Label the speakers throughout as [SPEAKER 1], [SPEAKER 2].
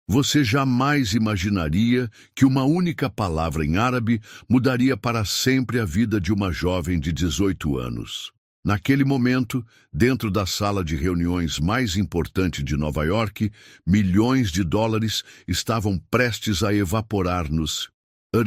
[SPEAKER 1] Você jamais imaginaria que uma única palavra em árabe mudaria para sempre a vida de uma jovem de 18 anos. Naquele momento, dentro da sala de reuniões mais importante de Nova York, milhões de dólares estavam prestes a evaporar nos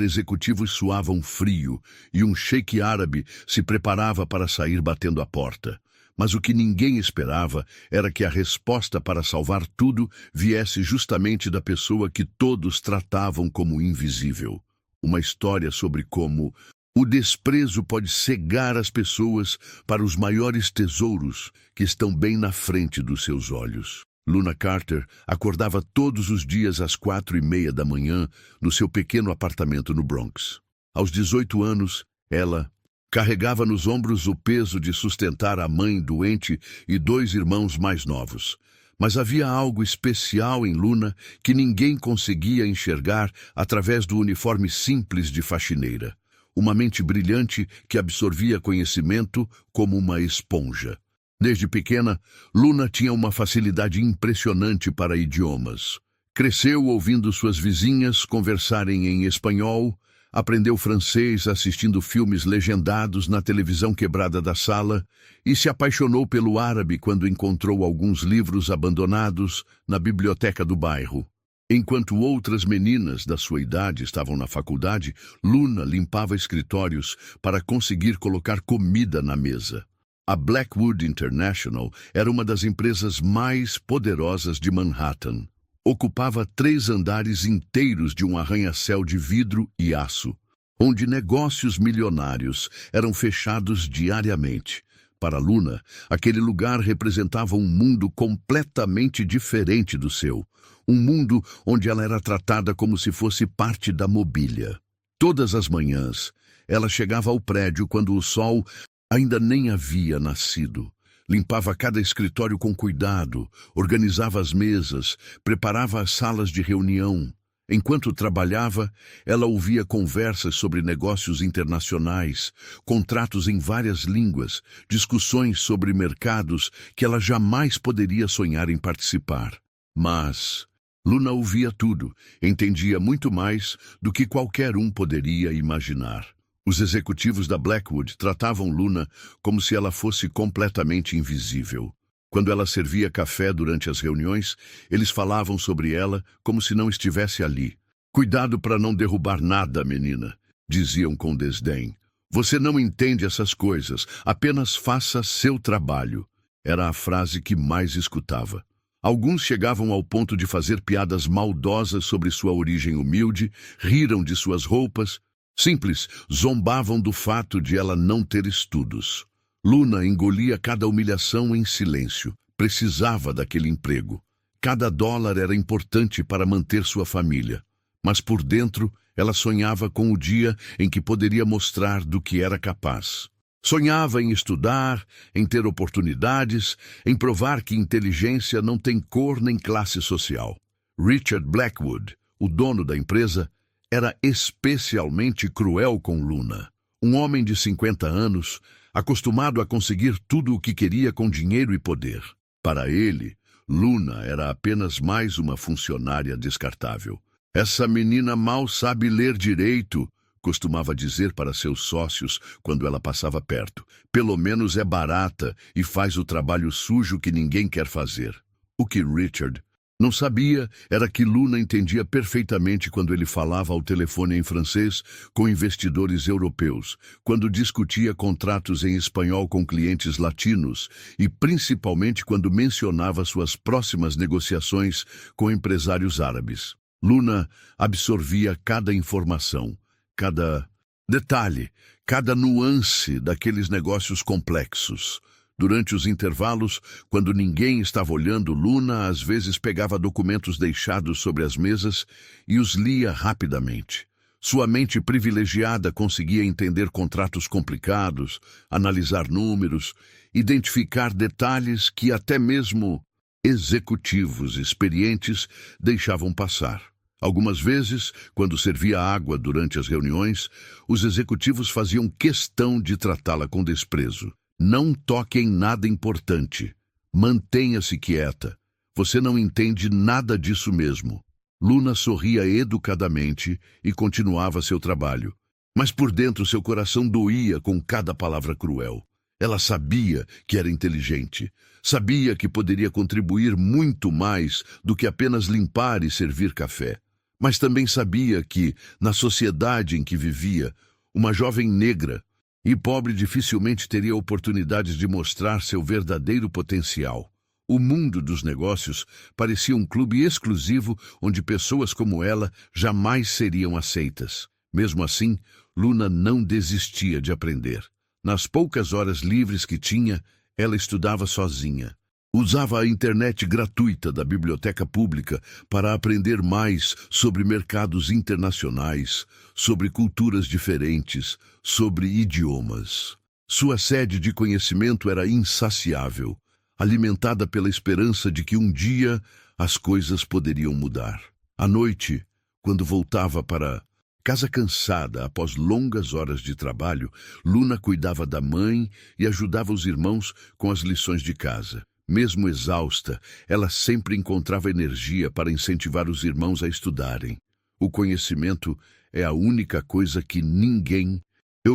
[SPEAKER 1] executivos suavam frio e um sheik árabe se preparava para sair batendo a porta. Mas o que ninguém esperava era que a resposta para salvar tudo viesse justamente da pessoa que todos tratavam como invisível. Uma história sobre como o desprezo pode cegar as pessoas para os maiores tesouros que estão bem na frente dos seus olhos. Luna Carter acordava todos os dias às 4:30 da manhã no seu pequeno apartamento no Bronx. Aos 18 anos, ela carregava nos ombros o peso de sustentar a mãe doente e 2 irmãos mais novos. Mas havia algo especial em Luna que ninguém conseguia enxergar através do uniforme simples de faxineira. Uma mente brilhante que absorvia conhecimento como uma esponja. Desde pequena, Luna tinha uma facilidade impressionante para idiomas. Cresceu ouvindo suas vizinhas conversarem em espanhol, aprendeu francês assistindo filmes legendados na televisão quebrada da sala e se apaixonou pelo árabe quando encontrou alguns livros abandonados na biblioteca do bairro. Enquanto outras meninas da sua idade estavam na faculdade, Luna limpava escritórios para conseguir colocar comida na mesa. A Blackwood International era uma das empresas mais poderosas de Manhattan. Ocupava 3 andares inteiros de um arranha-céu de vidro e aço, onde negócios milionários eram fechados diariamente. Para Luna, aquele lugar representava um mundo completamente diferente do seu. Um mundo onde ela era tratada como se fosse parte da mobília. Todas as manhãs, ela chegava ao prédio quando o sol ainda nem havia nascido. Limpava cada escritório com cuidado, organizava as mesas, preparava as salas de reunião. Enquanto trabalhava, ela ouvia conversas sobre negócios internacionais, contratos em várias línguas, discussões sobre mercados que ela jamais poderia sonhar em participar. Mas Luna ouvia tudo, entendia muito mais do que qualquer um poderia imaginar. Os executivos da Blackwood tratavam Luna como se ela fosse completamente invisível. Quando ela servia café durante as reuniões, eles falavam sobre ela como se não estivesse ali. "Cuidado para não derrubar nada, menina", diziam com desdém. "Você não entende essas coisas, apenas faça seu trabalho." Era a frase que mais escutava. Alguns chegavam ao ponto de fazer piadas maldosas sobre sua origem humilde, riram de suas roupas. Simples, zombavam do fato de ela não ter estudos. Luna engolia cada humilhação em silêncio. Precisava daquele emprego. Cada dólar era importante para manter sua família. Mas por dentro, ela sonhava com o dia em que poderia mostrar do que era capaz. Sonhava em estudar, em ter oportunidades, em provar que inteligência não tem cor nem classe social. Richard Blackwood, o dono da empresa, era especialmente cruel com Luna. Um homem de 50 anos, acostumado a conseguir tudo o que queria com dinheiro e poder. Para ele, Luna era apenas mais uma funcionária descartável. "Essa menina mal sabe ler direito", costumava dizer para seus sócios quando ela passava perto. "Pelo menos é barata e faz o trabalho sujo que ninguém quer fazer." O que Richard não sabia era que Luna entendia perfeitamente quando ele falava ao telefone em francês com investidores europeus, quando discutia contratos em espanhol com clientes latinos e principalmente quando mencionava suas próximas negociações com empresários árabes. Luna absorvia cada informação, cada detalhe, cada nuance daqueles negócios complexos. Durante os intervalos, quando ninguém estava olhando, Luna às vezes pegava documentos deixados sobre as mesas e os lia rapidamente. Sua mente privilegiada conseguia entender contratos complicados, analisar números, identificar detalhes que até mesmo executivos experientes deixavam passar. Algumas vezes, quando servia água durante as reuniões, os executivos faziam questão de tratá-la com desprezo. "Não toque em nada importante. Mantenha-se quieta. Você não entende nada disso mesmo." Luna sorria educadamente e continuava seu trabalho. Mas por dentro seu coração doía com cada palavra cruel. Ela sabia que era inteligente, sabia que poderia contribuir muito mais do que apenas limpar e servir café. Mas também sabia que, na sociedade em que vivia, uma jovem negra e pobre dificilmente teria oportunidades de mostrar seu verdadeiro potencial. O mundo dos negócios parecia um clube exclusivo onde pessoas como ela jamais seriam aceitas. Mesmo assim, Luna não desistia de aprender. Nas poucas horas livres que tinha, ela estudava sozinha. Usava a internet gratuita da biblioteca pública para aprender mais sobre mercados internacionais, sobre culturas diferentes, sobre idiomas. Sua sede de conhecimento era insaciável, alimentada pela esperança de que um dia as coisas poderiam mudar. À noite, quando voltava para casa cansada após longas horas de trabalho, Luna cuidava da mãe e ajudava os irmãos com as lições de casa. Mesmo exausta, ela sempre encontrava energia para incentivar os irmãos a estudarem. O conhecimento é a única coisa que ninguém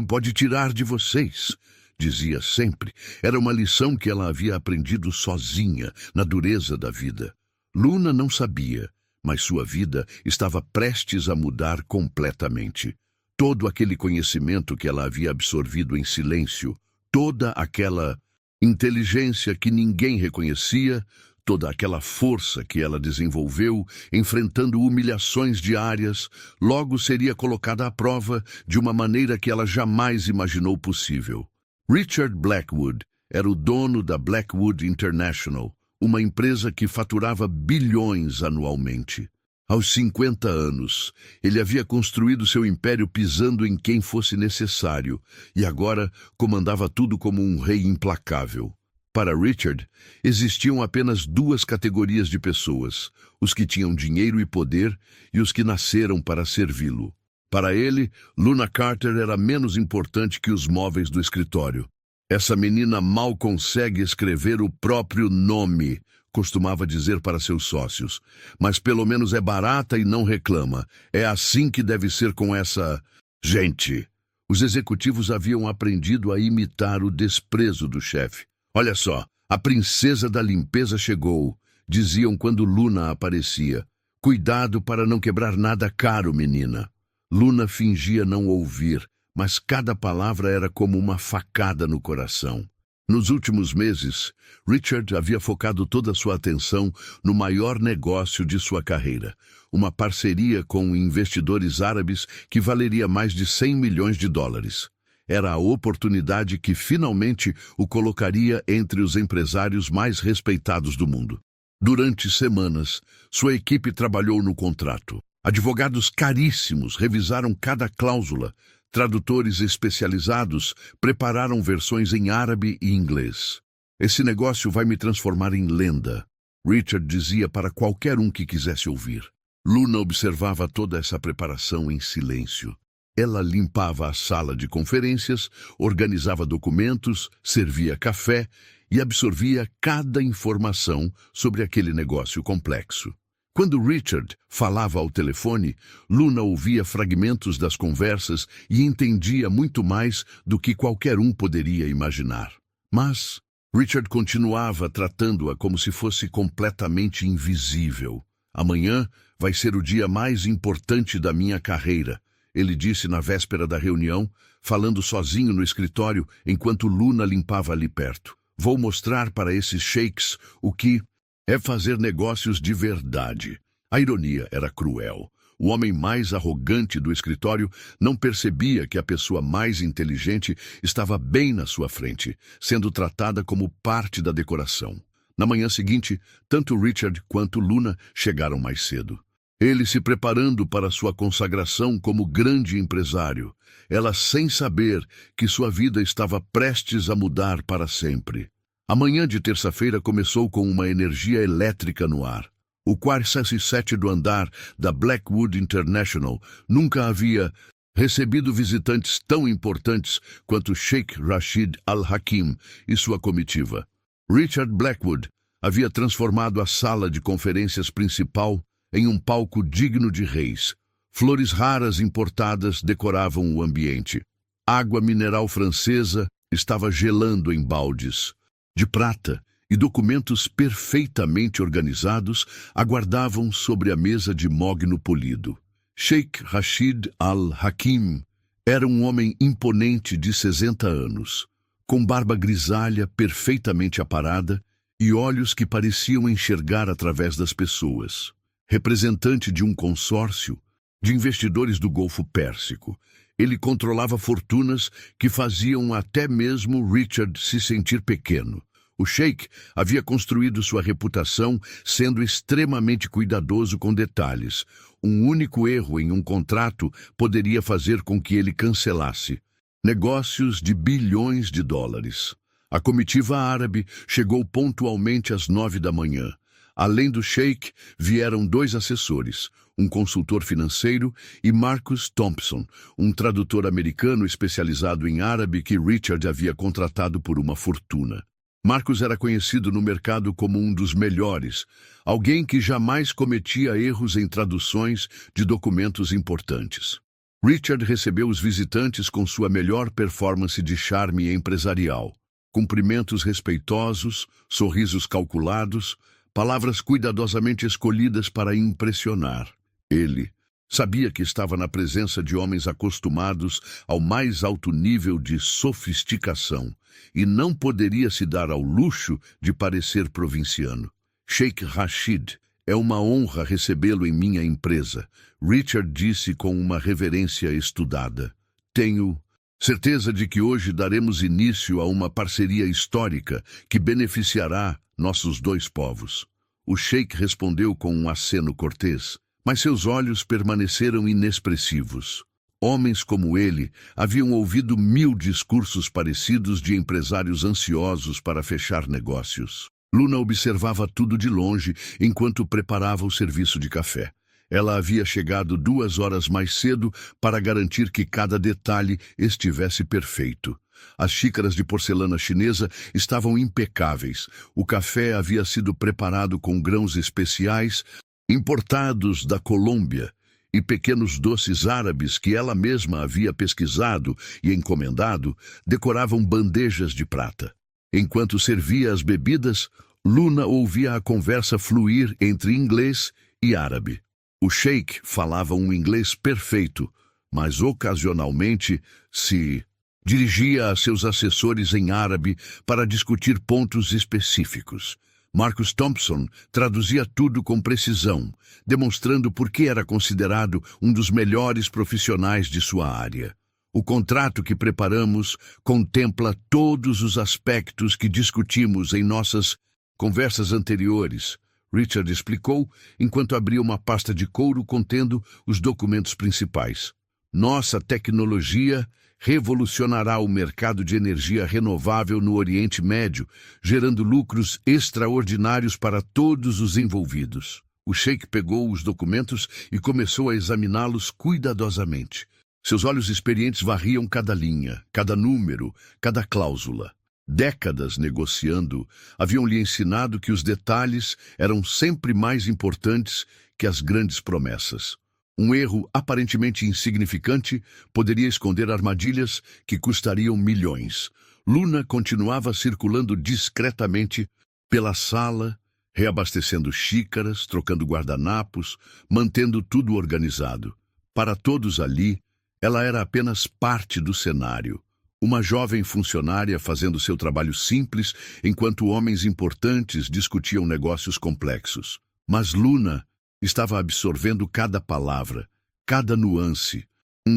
[SPEAKER 1] pode tirar de vocês, dizia sempre. Era uma lição que ela havia aprendido sozinha, na dureza da vida. Luna não sabia, mas sua vida estava prestes a mudar completamente. Todo aquele conhecimento que ela havia absorvido em silêncio, toda aquela inteligência que ninguém reconhecia, toda aquela força que ela desenvolveu, enfrentando humilhações diárias, logo seria colocada à prova de uma maneira que ela jamais imaginou possível. Richard Blackwood era o dono da Blackwood International, uma empresa que faturava bilhões anualmente. Aos 50 anos, ele havia construído seu império pisando em quem fosse necessário e agora comandava tudo como um rei implacável. Para Richard, existiam apenas duas categorias de pessoas: os que tinham dinheiro e poder e os que nasceram para servi-lo. Para ele, Luna Carter era menos importante que os móveis do escritório. Essa menina mal consegue escrever o próprio nome, costumava dizer para seus sócios, mas pelo menos é barata e não reclama. É assim que deve ser com essa gente. Os executivos haviam aprendido a imitar o desprezo do chefe. Olha só, a princesa da limpeza chegou, diziam quando Luna aparecia. Cuidado para não quebrar nada caro, menina. Luna fingia não ouvir, mas cada palavra era como uma facada no coração. Nos últimos meses, Richard havia focado toda a sua atenção no maior negócio de sua carreira, uma parceria com investidores árabes que valeria mais de 100 milhões de dólares. Era a oportunidade que finalmente o colocaria entre os empresários mais respeitados do mundo. Durante semanas, sua equipe trabalhou no contrato. Advogados caríssimos revisaram cada cláusula. Tradutores especializados prepararam versões em árabe e inglês. Esse negócio vai me transformar em lenda, Richard dizia para qualquer um que quisesse ouvir. Luna observava toda essa preparação em silêncio. Ela limpava a sala de conferências, organizava documentos, servia café e absorvia cada informação sobre aquele negócio complexo. Quando Richard falava ao telefone, Luna ouvia fragmentos das conversas e entendia muito mais do que qualquer um poderia imaginar. Mas Richard continuava tratando-a como se fosse completamente invisível. Amanhã vai ser o dia mais importante da minha carreira, ele disse na véspera da reunião, falando sozinho no escritório enquanto Luna limpava ali perto. Vou mostrar para esses sheiks o que é fazer negócios de verdade. A ironia era cruel. O homem mais arrogante do escritório não percebia que a pessoa mais inteligente estava bem na sua frente, sendo tratada como parte da decoração. Na manhã seguinte, tanto Richard quanto Luna chegaram mais cedo. Ele se preparando para sua consagração como grande empresário, ela sem saber que sua vida estava prestes a mudar para sempre. A manhã de terça-feira começou com uma energia elétrica no ar. O 47º do andar da Blackwood International nunca havia recebido visitantes tão importantes quanto Sheikh Rashid Al-Hakim e sua comitiva. Richard Blackwood havia transformado a sala de conferências principal em um palco digno de reis. Flores raras importadas decoravam o ambiente. Água mineral francesa estava gelando em baldes de prata e documentos perfeitamente organizados aguardavam sobre a mesa de mogno polido. Sheikh Rashid Al-Hakim era um homem imponente de 60 anos, com barba grisalha perfeitamente aparada e olhos que pareciam enxergar através das pessoas. Representante de um consórcio de investidores do Golfo Pérsico, ele controlava fortunas que faziam até mesmo Richard se sentir pequeno. O Sheikh havia construído sua reputação sendo extremamente cuidadoso com detalhes. Um único erro em um contrato poderia fazer com que ele cancelasse negócios de bilhões de dólares. A comitiva árabe chegou pontualmente às 9 da manhã. Além do Sheikh, vieram 2 assessores, um consultor financeiro e Marcus Thompson, um tradutor americano especializado em árabe que Richard havia contratado por uma fortuna. Marcus era conhecido no mercado como um dos melhores, alguém que jamais cometia erros em traduções de documentos importantes. Richard recebeu os visitantes com sua melhor performance de charme empresarial. Cumprimentos respeitosos, sorrisos calculados, palavras cuidadosamente escolhidas para impressionar. Ele sabia que estava na presença de homens acostumados ao mais alto nível de sofisticação e não poderia se dar ao luxo de parecer provinciano. Sheikh Rashid, é uma honra recebê-lo em minha empresa, Richard disse com uma reverência estudada. Tenho certeza de que hoje daremos início a uma parceria histórica que beneficiará nossos 2 povos. O Sheikh respondeu com um aceno cortês, mas seus olhos permaneceram inexpressivos. Homens como ele haviam ouvido 1000 discursos parecidos de empresários ansiosos para fechar negócios. Luna observava tudo de longe enquanto preparava o serviço de café. Ela havia chegado 2 horas mais cedo para garantir que cada detalhe estivesse perfeito. As xícaras de porcelana chinesa estavam impecáveis. O café havia sido preparado com grãos especiais importados da Colômbia e pequenos doces árabes que ela mesma havia pesquisado e encomendado decoravam bandejas de prata. Enquanto servia as bebidas, Luna ouvia a conversa fluir entre inglês e árabe. O Sheikh falava um inglês perfeito, mas ocasionalmente se dirigia a seus assessores em árabe para discutir pontos específicos. Marcus Thompson traduzia tudo com precisão, demonstrando por que era considerado um dos melhores profissionais de sua área. O contrato que preparamos contempla todos os aspectos que discutimos em nossas conversas anteriores, Richard explicou enquanto abria uma pasta de couro contendo os documentos principais. Nossa tecnologia revolucionará o mercado de energia renovável no Oriente Médio, gerando lucros extraordinários para todos os envolvidos. O Sheikh pegou os documentos e começou a examiná-los cuidadosamente. Seus olhos experientes varriam cada linha, cada número, cada cláusula. Décadas negociando haviam lhe ensinado que os detalhes eram sempre mais importantes que as grandes promessas. Um erro aparentemente insignificante poderia esconder armadilhas que custariam milhões. Luna continuava circulando discretamente pela sala, reabastecendo xícaras, trocando guardanapos, mantendo tudo organizado. Para todos ali, ela era apenas parte do cenário. Uma jovem funcionária fazendo seu trabalho simples, enquanto homens importantes discutiam negócios complexos. Mas Luna estava absorvendo cada palavra, cada nuance,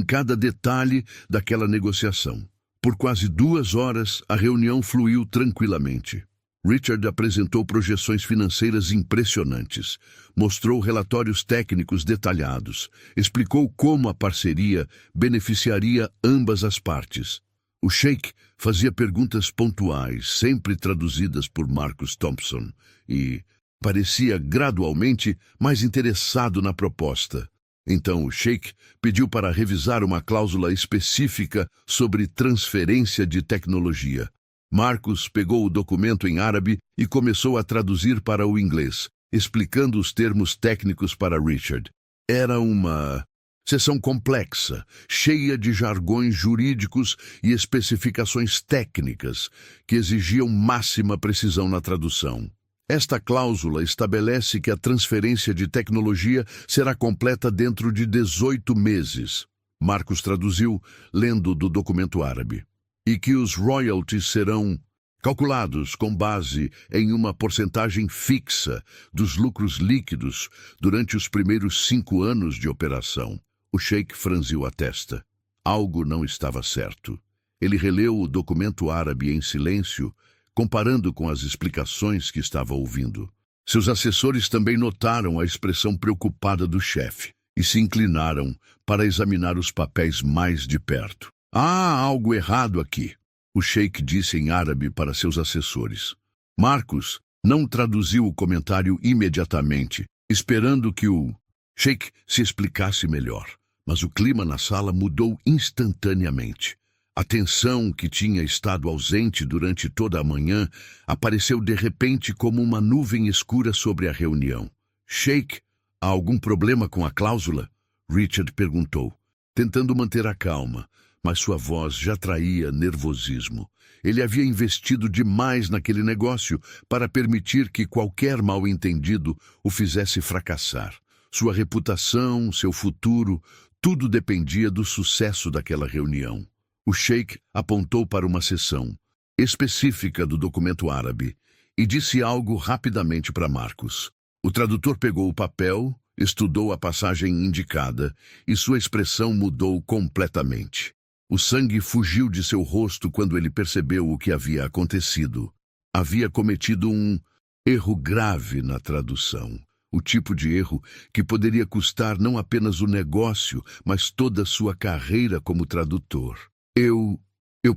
[SPEAKER 1] cada detalhe daquela negociação. Por quase 2 horas, a reunião fluiu tranquilamente. Richard apresentou projeções financeiras impressionantes, mostrou relatórios técnicos detalhados, explicou como a parceria beneficiaria ambas as partes. O Sheikh fazia perguntas pontuais, sempre traduzidas por Marcus Thompson, e parecia gradualmente mais interessado na proposta. Então o Sheikh pediu para revisar uma cláusula específica sobre transferência de tecnologia. Marcus pegou o documento em árabe e começou a traduzir para o inglês, explicando os termos técnicos para Richard. Era uma sessão complexa, cheia de jargões jurídicos e especificações técnicas que exigiam máxima precisão na tradução. Esta cláusula estabelece que a transferência de tecnologia será completa dentro de 18 meses. Marcos traduziu, lendo do documento árabe. E que os royalties serão calculados com base em uma porcentagem fixa dos lucros líquidos durante os primeiros 5 anos de operação. O sheik franziu a testa. Algo não estava certo. Ele releu o documento árabe em silêncio, comparando com as explicações que estava ouvindo. Seus assessores também notaram a expressão preocupada do chefe e se inclinaram para examinar os papéis mais de perto. Há algo errado aqui, o sheik disse em árabe para seus assessores. Marcos não traduziu o comentário imediatamente, esperando que o sheik se explicasse melhor. Mas o clima na sala mudou instantaneamente. A tensão que tinha estado ausente durante toda a manhã apareceu de repente como uma nuvem escura sobre a reunião. Sheik, há algum problema com a cláusula? Richard perguntou, tentando manter a calma, mas sua voz já traía nervosismo. Ele havia investido demais naquele negócio para permitir que qualquer mal-entendido o fizesse fracassar. Sua reputação, seu futuro, tudo dependia do sucesso daquela reunião. O sheik apontou para uma seção específica do documento árabe e disse algo rapidamente para Marcos. O tradutor pegou o papel, estudou a passagem indicada e sua expressão mudou completamente. O sangue fugiu de seu rosto quando ele percebeu o que havia acontecido. Havia cometido um erro grave na tradução. O tipo de erro que poderia custar não apenas o negócio, mas toda a sua carreira como tradutor. Eu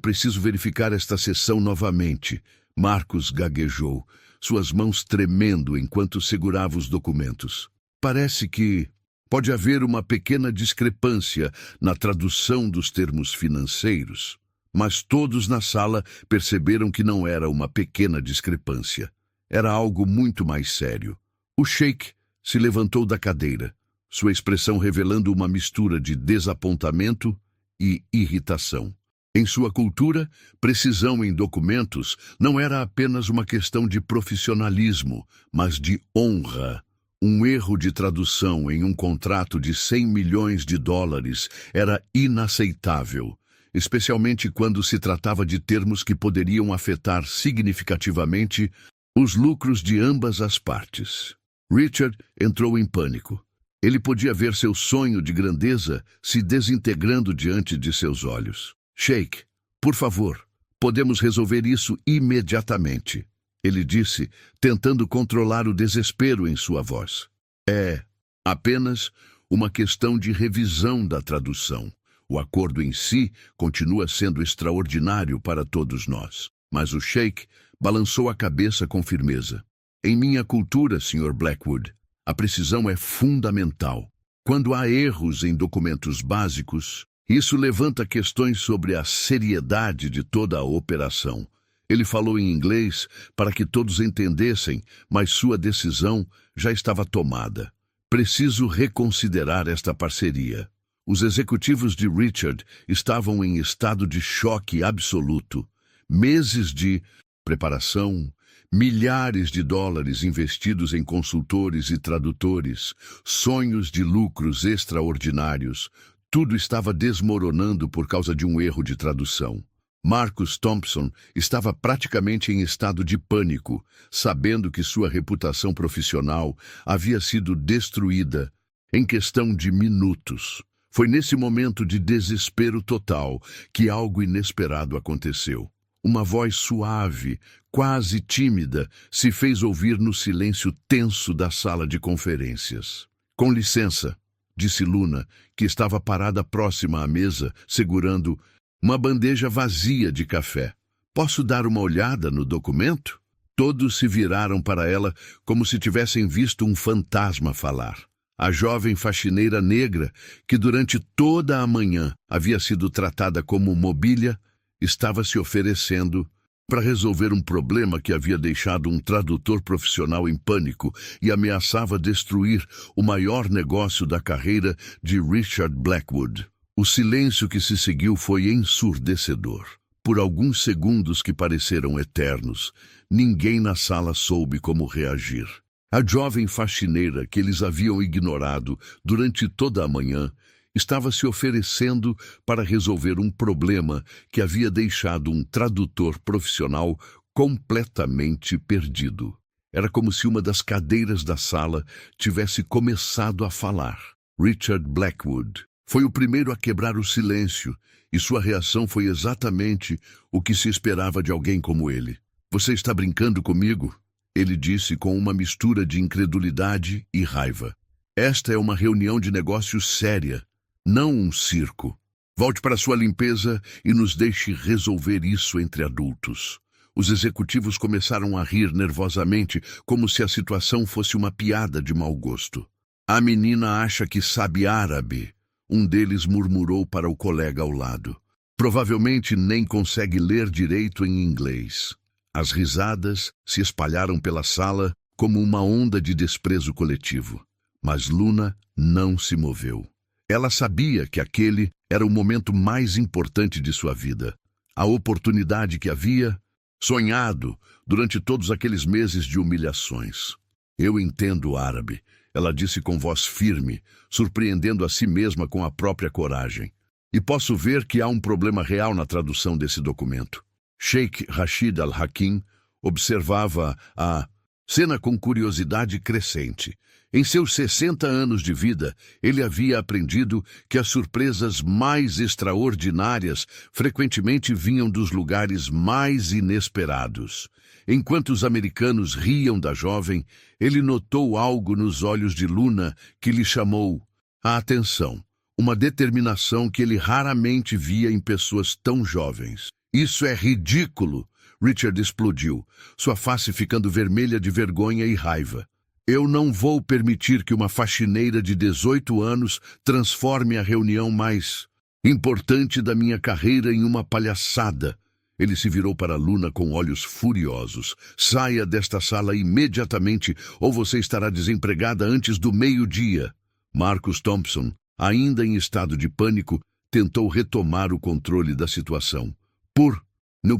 [SPEAKER 1] preciso verificar esta sessão novamente, Marcos gaguejou, suas mãos tremendo enquanto segurava os documentos. Parece que pode haver uma pequena discrepância na tradução dos termos financeiros, mas todos na sala perceberam que não era uma pequena discrepância. Era algo muito mais sério. O sheik se levantou da cadeira, sua expressão revelando uma mistura de desapontamento e irritação. Em sua cultura, precisão em documentos não era apenas uma questão de profissionalismo, mas de honra. Um erro de tradução em um contrato de 100 milhões de dólares era inaceitável, especialmente quando se tratava de termos que poderiam afetar significativamente os lucros de ambas as partes. Richard entrou em pânico. Ele podia ver seu sonho de grandeza se desintegrando diante de seus olhos. Sheik, por favor, podemos resolver isso imediatamente, ele disse, tentando controlar o desespero em sua voz. É apenas uma questão de revisão da tradução. O acordo em si continua sendo extraordinário para todos nós. Mas o sheik balançou a cabeça com firmeza. Em minha cultura, Sr. Blackwood, a precisão é fundamental. Quando há erros em documentos básicos, isso levanta questões sobre a seriedade de toda a operação. Ele falou em inglês para que todos entendessem, mas sua decisão já estava tomada. Preciso reconsiderar esta parceria. Os executivos de Richard estavam em estado de choque absoluto. Meses de preparação, milhares de dólares investidos em consultores e tradutores, sonhos de lucros extraordinários, tudo estava desmoronando por causa de um erro de tradução. Marcus Thompson estava praticamente em estado de pânico, sabendo que sua reputação profissional havia sido destruída em questão de minutos. Foi nesse momento de desespero total que algo inesperado aconteceu. Uma voz suave, quase tímida, se fez ouvir no silêncio tenso da sala de conferências. Com licença, disse Luna, que estava parada próxima à mesa, segurando uma bandeja vazia de café. Posso dar uma olhada no documento? Todos se viraram para ela como se tivessem visto um fantasma falar. A jovem faxineira negra, que durante toda a manhã havia sido tratada como mobília, estava se oferecendo para resolver um problema que havia deixado um tradutor profissional em pânico e ameaçava destruir o maior negócio da carreira de Richard Blackwood. O silêncio que se seguiu foi ensurdecedor. Por alguns segundos que pareceram eternos, ninguém na sala soube como reagir. A jovem faxineira que eles haviam ignorado durante toda a manhã estava se oferecendo para resolver um problema que havia deixado um tradutor profissional completamente perdido. Era como se uma das cadeiras da sala tivesse começado a falar. Richard Blackwood foi o primeiro a quebrar o silêncio, e sua reação foi exatamente o que se esperava de alguém como ele. "Você está brincando comigo?" ele disse com uma mistura de incredulidade e raiva. "Esta é uma reunião de negócios séria, não um circo. Volte para sua limpeza e nos deixe resolver isso entre adultos." Os executivos começaram a rir nervosamente, como se a situação fosse uma piada de mau gosto. "A menina acha que sabe árabe", um deles murmurou para o colega ao lado. "Provavelmente nem consegue ler direito em inglês." As risadas se espalharam pela sala como uma onda de desprezo coletivo. Mas Luna não se moveu. Ela sabia que aquele era o momento mais importante de sua vida. A oportunidade que havia sonhado durante todos aqueles meses de humilhações. "Eu entendo árabe", ela disse com voz firme, surpreendendo a si mesma com a própria coragem. "E posso ver que há um problema real na tradução desse documento." Sheikh Rashid Al-Hakim observava a cena com curiosidade crescente. Em seus 60 anos de vida, ele havia aprendido que as surpresas mais extraordinárias frequentemente vinham dos lugares mais inesperados. Enquanto os americanos riam da jovem, ele notou algo nos olhos de Luna que lhe chamou a atenção. Uma determinação que ele raramente via em pessoas tão jovens. "Isso é ridículo!" Richard explodiu, sua face ficando vermelha de vergonha e raiva. "Eu não vou permitir que uma faxineira de 18 anos transforme a reunião mais importante da minha carreira em uma palhaçada." Ele se virou para Luna com olhos furiosos. "Saia desta sala imediatamente, ou você estará desempregada antes do meio-dia." Marcus Thompson, ainda em estado de pânico, tentou retomar o controle da situação. "Por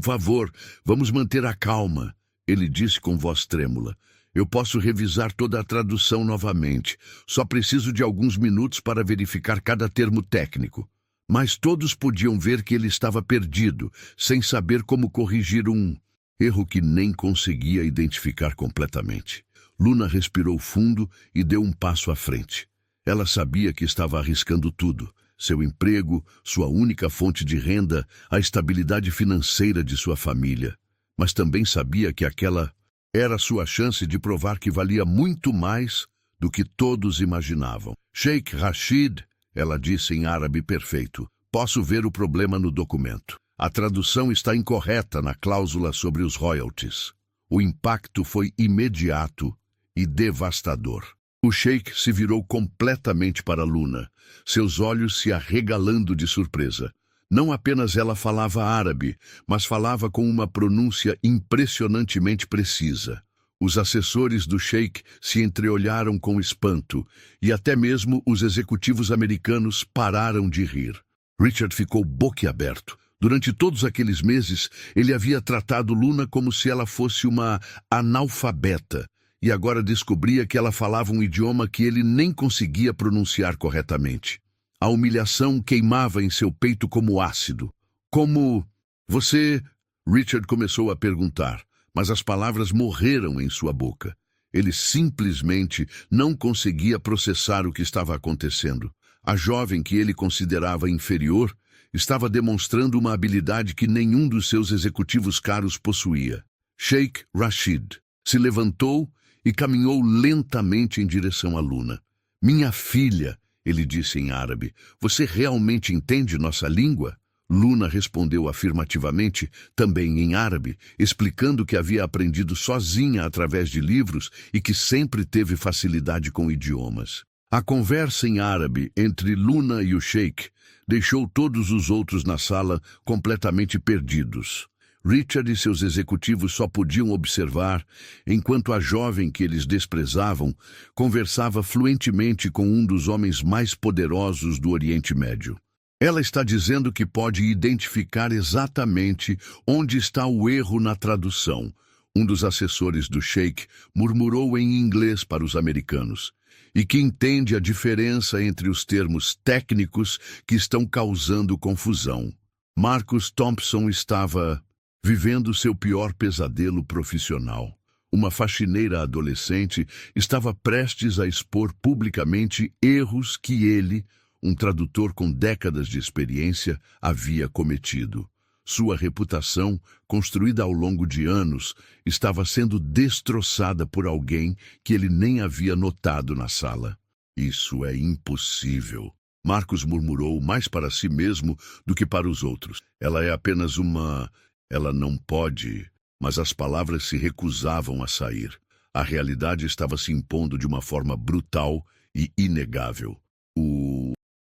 [SPEAKER 1] favor, vamos manter a calma", ele disse com voz trêmula. "Eu posso revisar toda a tradução novamente. Só preciso de alguns minutos para verificar cada termo técnico." Mas todos podiam ver que ele estava perdido, sem saber como corrigir um erro que nem conseguia identificar completamente. Luna respirou fundo e deu um passo à frente. Ela sabia que estava arriscando tudo. Seu emprego, sua única fonte de renda, a estabilidade financeira de sua família. Mas também sabia que aquela era sua chance de provar que valia muito mais do que todos imaginavam. "Sheikh Rashid", ela disse em árabe perfeito, "posso ver o problema no documento. A tradução está incorreta na cláusula sobre os royalties." O impacto foi imediato e devastador. O sheik se virou completamente para Luna, seus olhos se arregalando de surpresa. Não apenas ela falava árabe, mas falava com uma pronúncia impressionantemente precisa. Os assessores do sheik se entreolharam com espanto, e até mesmo os executivos americanos pararam de rir. Richard ficou boquiaberto. Durante todos aqueles meses, ele havia tratado Luna como se ela fosse uma analfabeta, e agora descobria que ela falava um idioma que ele nem conseguia pronunciar corretamente. A humilhação queimava em seu peito como ácido. "Como você?" Richard começou a perguntar, mas as palavras morreram em sua boca. Ele simplesmente não conseguia processar o que estava acontecendo. A jovem que ele considerava inferior estava demonstrando uma habilidade que nenhum dos seus executivos caros possuía. Sheikh Rashid se levantou e caminhou lentamente em direção a Luna. "Minha filha", ele disse em árabe, "você realmente entende nossa língua?" Luna respondeu afirmativamente, também em árabe, explicando que havia aprendido sozinha através de livros e que sempre teve facilidade com idiomas. A conversa em árabe entre Luna e o sheik deixou todos os outros na sala completamente perdidos. Richard e seus executivos só podiam observar, enquanto a jovem que eles desprezavam conversava fluentemente com um dos homens mais poderosos do Oriente Médio. Ela está dizendo que pode identificar exatamente onde está o erro na tradução. Um dos assessores do Sheikh murmurou em inglês para os americanos, e que entende a diferença entre os termos técnicos que estão causando confusão. Marcus Thompson estava vivendo seu pior pesadelo profissional. Uma faxineira adolescente estava prestes a expor publicamente erros que ele, um tradutor com décadas de experiência, havia cometido. Sua reputação, construída ao longo de anos, estava sendo destroçada por alguém que ele nem havia notado na sala. Isso é impossível. Marcus murmurou mais para si mesmo do que para os outros. Ela é apenas uma... Ela não pode... Mas as palavras se recusavam a sair. A realidade estava se impondo de uma forma brutal e inegável. O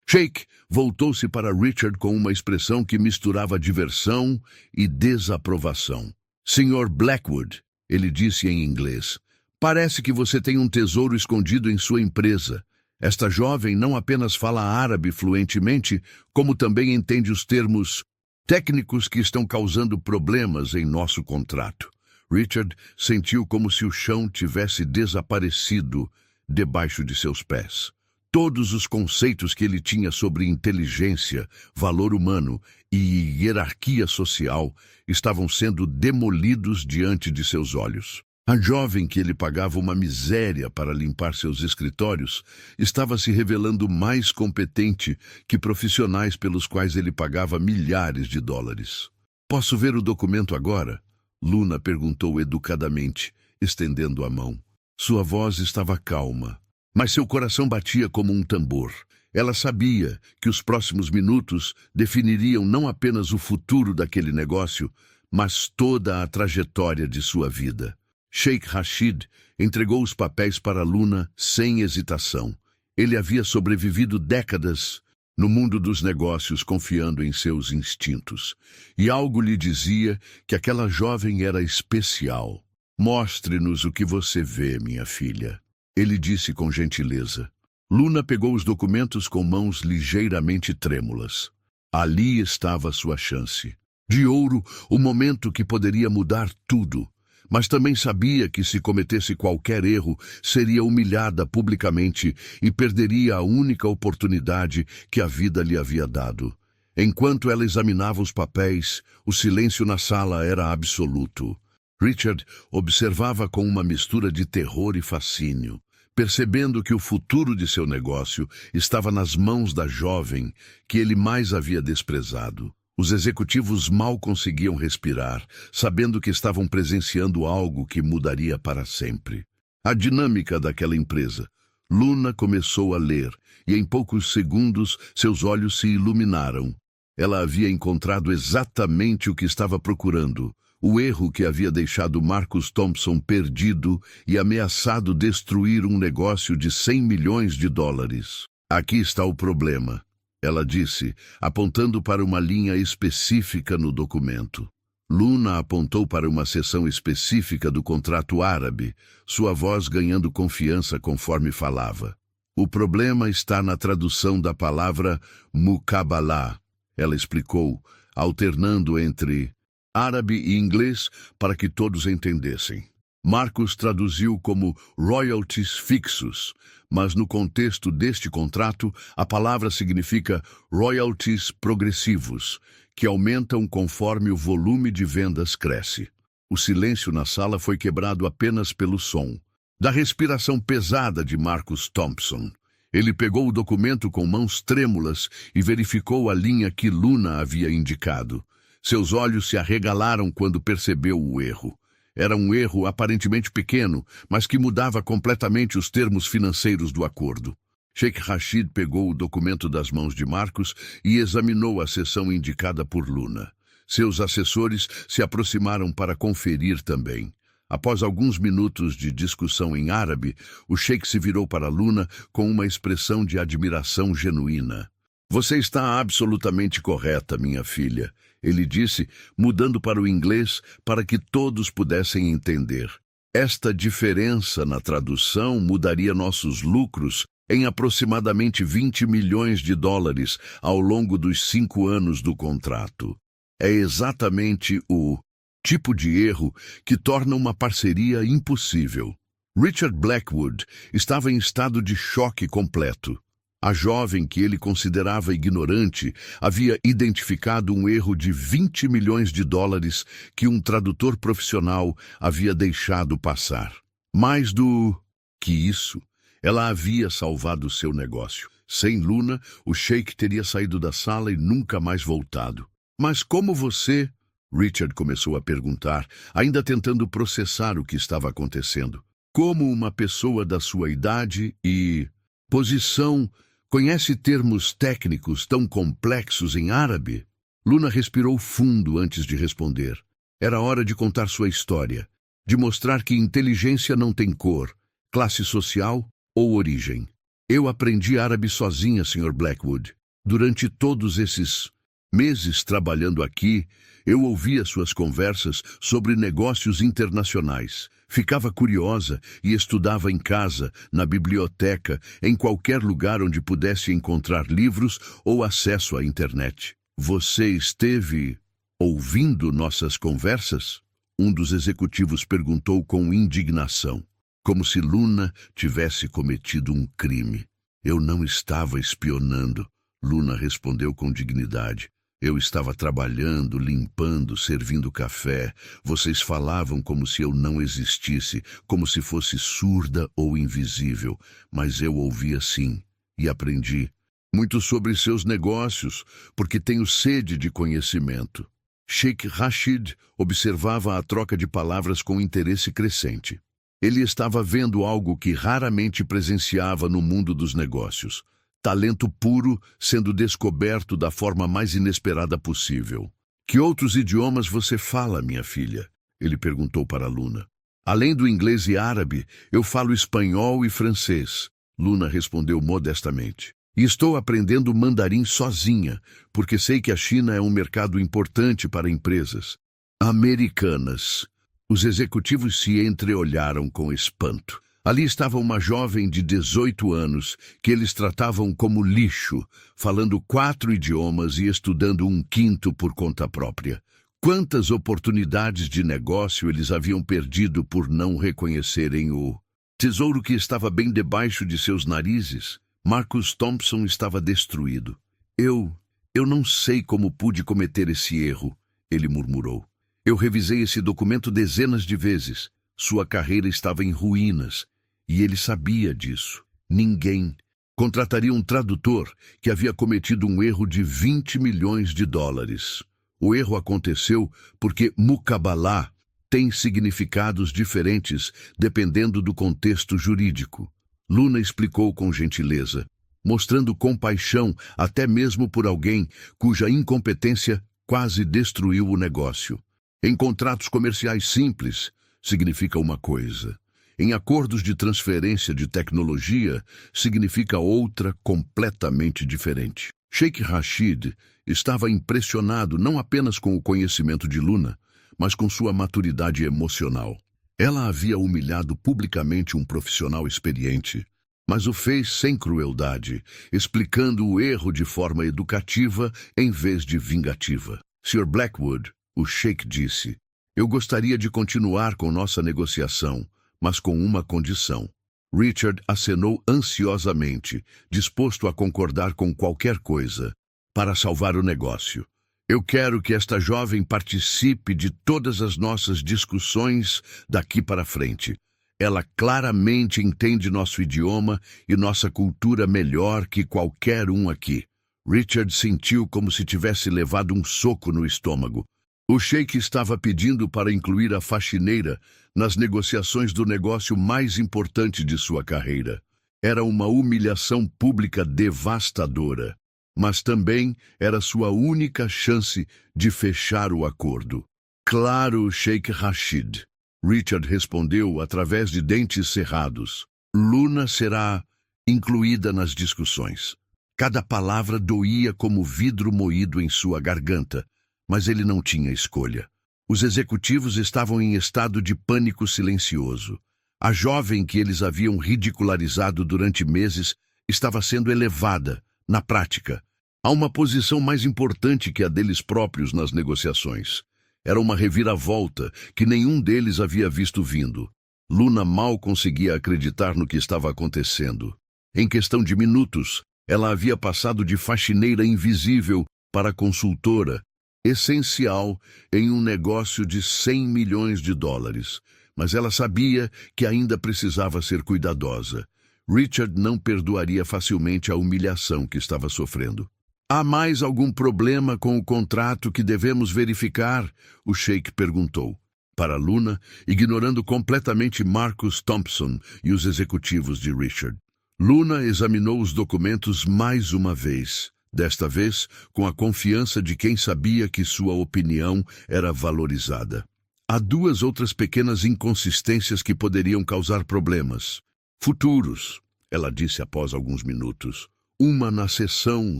[SPEAKER 1] Sheikh voltou-se para Richard com uma expressão que misturava diversão e desaprovação. Sr. Blackwood, ele disse em inglês, parece que você tem um tesouro escondido em sua empresa. Esta jovem não apenas fala árabe fluentemente, como também entende os termos técnicos que estão causando problemas em nosso contrato. Richard sentiu como se o chão tivesse desaparecido debaixo de seus pés. Todos os conceitos que ele tinha sobre inteligência, valor humano e hierarquia social estavam sendo demolidos diante de seus olhos. A jovem que ele pagava uma miséria para limpar seus escritórios estava se revelando mais competente que profissionais pelos quais ele pagava milhares de dólares. Posso ver o documento agora? Luna perguntou educadamente, estendendo a mão. Sua voz estava calma, mas seu coração batia como um tambor. Ela sabia que os próximos minutos definiriam não apenas o futuro daquele negócio, mas toda a trajetória de sua vida. Sheikh Rashid entregou os papéis para Luna sem hesitação. Ele havia sobrevivido décadas no mundo dos negócios confiando em seus instintos. E algo lhe dizia que aquela jovem era especial. Mostre-nos o que você vê, minha filha. Ele disse com gentileza. Luna pegou os documentos com mãos ligeiramente trêmulas. Ali estava sua chance. De ouro, o momento que poderia mudar tudo. Mas também sabia que se cometesse qualquer erro, seria humilhada publicamente e perderia a única oportunidade que a vida lhe havia dado. Enquanto ela examinava os papéis, o silêncio na sala era absoluto. Richard observava com uma mistura de terror e fascínio, percebendo que o futuro de seu negócio estava nas mãos da jovem que ele mais havia desprezado. Os executivos mal conseguiam respirar, sabendo que estavam presenciando algo que mudaria para sempre. A dinâmica daquela empresa. Luna começou a ler, e em poucos segundos seus olhos se iluminaram. Ela havia encontrado exatamente o que estava procurando. O erro que havia deixado Marcus Thompson perdido e ameaçado destruir um negócio de 100 milhões de dólares. Aqui está o problema. Ela disse, apontando para uma linha específica no documento. Luna apontou para uma seção específica do contrato árabe, sua voz ganhando confiança conforme falava. O problema está na tradução da palavra muqabalá, ela explicou, alternando entre árabe e inglês para que todos entendessem. Marcus traduziu como royalties fixos, mas no contexto deste contrato, a palavra significa royalties progressivos, que aumentam conforme o volume de vendas cresce. O silêncio na sala foi quebrado apenas pelo som da respiração pesada de Marcus Thompson. Ele pegou o documento com mãos trêmulas e verificou a linha que Luna havia indicado. Seus olhos se arregalaram quando percebeu o erro. Era um erro aparentemente pequeno, mas que mudava completamente os termos financeiros do acordo. Sheikh Rashid pegou o documento das mãos de Marcus e examinou a seção indicada por Luna. Seus assessores se aproximaram para conferir também. Após alguns minutos de discussão em árabe, o Sheikh se virou para Luna com uma expressão de admiração genuína. Você está absolutamente correta, minha filha, ele disse, mudando para o inglês para que todos pudessem entender. Esta diferença na tradução mudaria nossos lucros em aproximadamente 20 milhões de dólares ao longo dos 5 anos do contrato. É exatamente o tipo de erro que torna uma parceria impossível. Richard Blackwood estava em estado de choque completo. A jovem que ele considerava ignorante havia identificado um erro de 20 milhões de dólares que um tradutor profissional havia deixado passar. Mais do que isso, ela havia salvado seu negócio. Sem Luna, o Sheik teria saído da sala e nunca mais voltado. Mas como você? Richard começou a perguntar, ainda tentando processar o que estava acontecendo. Como uma pessoa da sua idade e posição conhece termos técnicos tão complexos em árabe? Luna respirou fundo antes de responder. Era hora de contar sua história, de mostrar que inteligência não tem cor, classe social ou origem. Eu aprendi árabe sozinha, Sr. Blackwood. Durante todos esses meses trabalhando aqui, eu ouvia suas conversas sobre negócios internacionais. Ficava curiosa e estudava em casa, na biblioteca, em qualquer lugar onde pudesse encontrar livros ou acesso à internet. Você esteve ouvindo nossas conversas? Um dos executivos perguntou com indignação, como se Luna tivesse cometido um crime. Eu não estava espionando, Luna respondeu com dignidade. Eu estava trabalhando, limpando, servindo café. Vocês falavam como se eu não existisse, como se fosse surda ou invisível. Mas eu ouvia sim, e aprendi muito sobre seus negócios, porque tenho sede de conhecimento. Sheikh Rashid observava a troca de palavras com interesse crescente. Ele estava vendo algo que raramente presenciava no mundo dos negócios. Talento puro sendo descoberto da forma mais inesperada possível. Que outros idiomas você fala, minha filha? Ele perguntou para Luna. Além do inglês e árabe, eu falo espanhol e francês, Luna respondeu modestamente. E estou aprendendo mandarim sozinha, porque sei que a China é um mercado importante para empresas americanas. Os executivos se entreolharam com espanto. Ali estava uma jovem de 18 anos, que eles tratavam como lixo, falando 4 idiomas e estudando um 5º por conta própria. Quantas oportunidades de negócio eles haviam perdido por não reconhecerem o tesouro que estava bem debaixo de seus narizes? Marcus Thompson estava destruído. Eu não sei como pude cometer esse erro, ele murmurou. Eu revisei esse documento dezenas de vezes. Sua carreira estava em ruínas. E ele sabia disso. Ninguém contrataria um tradutor que havia cometido um erro de 20 milhões de dólares. O erro aconteceu porque mukabalá tem significados diferentes dependendo do contexto jurídico. Luna explicou com gentileza, mostrando compaixão até mesmo por alguém cuja incompetência quase destruiu o negócio. Em contratos comerciais simples, significa uma coisa. Em acordos de transferência de tecnologia, significa outra completamente diferente. Sheikh Rashid estava impressionado não apenas com o conhecimento de Luna, mas com sua maturidade emocional. Ela havia humilhado publicamente um profissional experiente, mas o fez sem crueldade, explicando o erro de forma educativa em vez de vingativa. Sr. Blackwood, o Sheikh disse, eu gostaria de continuar com nossa negociação, mas com uma condição. Richard acenou ansiosamente, disposto a concordar com qualquer coisa, para salvar o negócio. Eu quero que esta jovem participe de todas as nossas discussões daqui para frente. Ela claramente entende nosso idioma e nossa cultura melhor que qualquer um aqui. Richard sentiu como se tivesse levado um soco no estômago. O Sheik estava pedindo para incluir a faxineira nas negociações do negócio mais importante de sua carreira. Era uma humilhação pública devastadora, mas também era sua única chance de fechar o acordo. Claro, Sheikh Rashid, Richard respondeu através de dentes cerrados. Luna será incluída nas discussões. Cada palavra doía como vidro moído em sua garganta, mas ele não tinha escolha. Os executivos estavam em estado de pânico silencioso. A jovem que eles haviam ridicularizado durante meses estava sendo elevada, na prática, a uma posição mais importante que a deles próprios nas negociações. Era uma reviravolta que nenhum deles havia visto vindo. Luna mal conseguia acreditar no que estava acontecendo. Em questão de minutos, ela havia passado de faxineira invisível para consultora, essencial em um negócio de 100 milhões de dólares. Mas ela sabia que ainda precisava ser cuidadosa. Richard não perdoaria facilmente a humilhação que estava sofrendo. Há mais algum problema com o contrato que devemos verificar? O Sheik perguntou. Para Luna, ignorando completamente Marcus Thompson e os executivos de Richard. Luna examinou os documentos mais uma vez, desta vez com a confiança de quem sabia que sua opinião era valorizada. Há duas outras pequenas inconsistências que poderiam causar problemas futuros, ela disse após alguns minutos. Uma na seção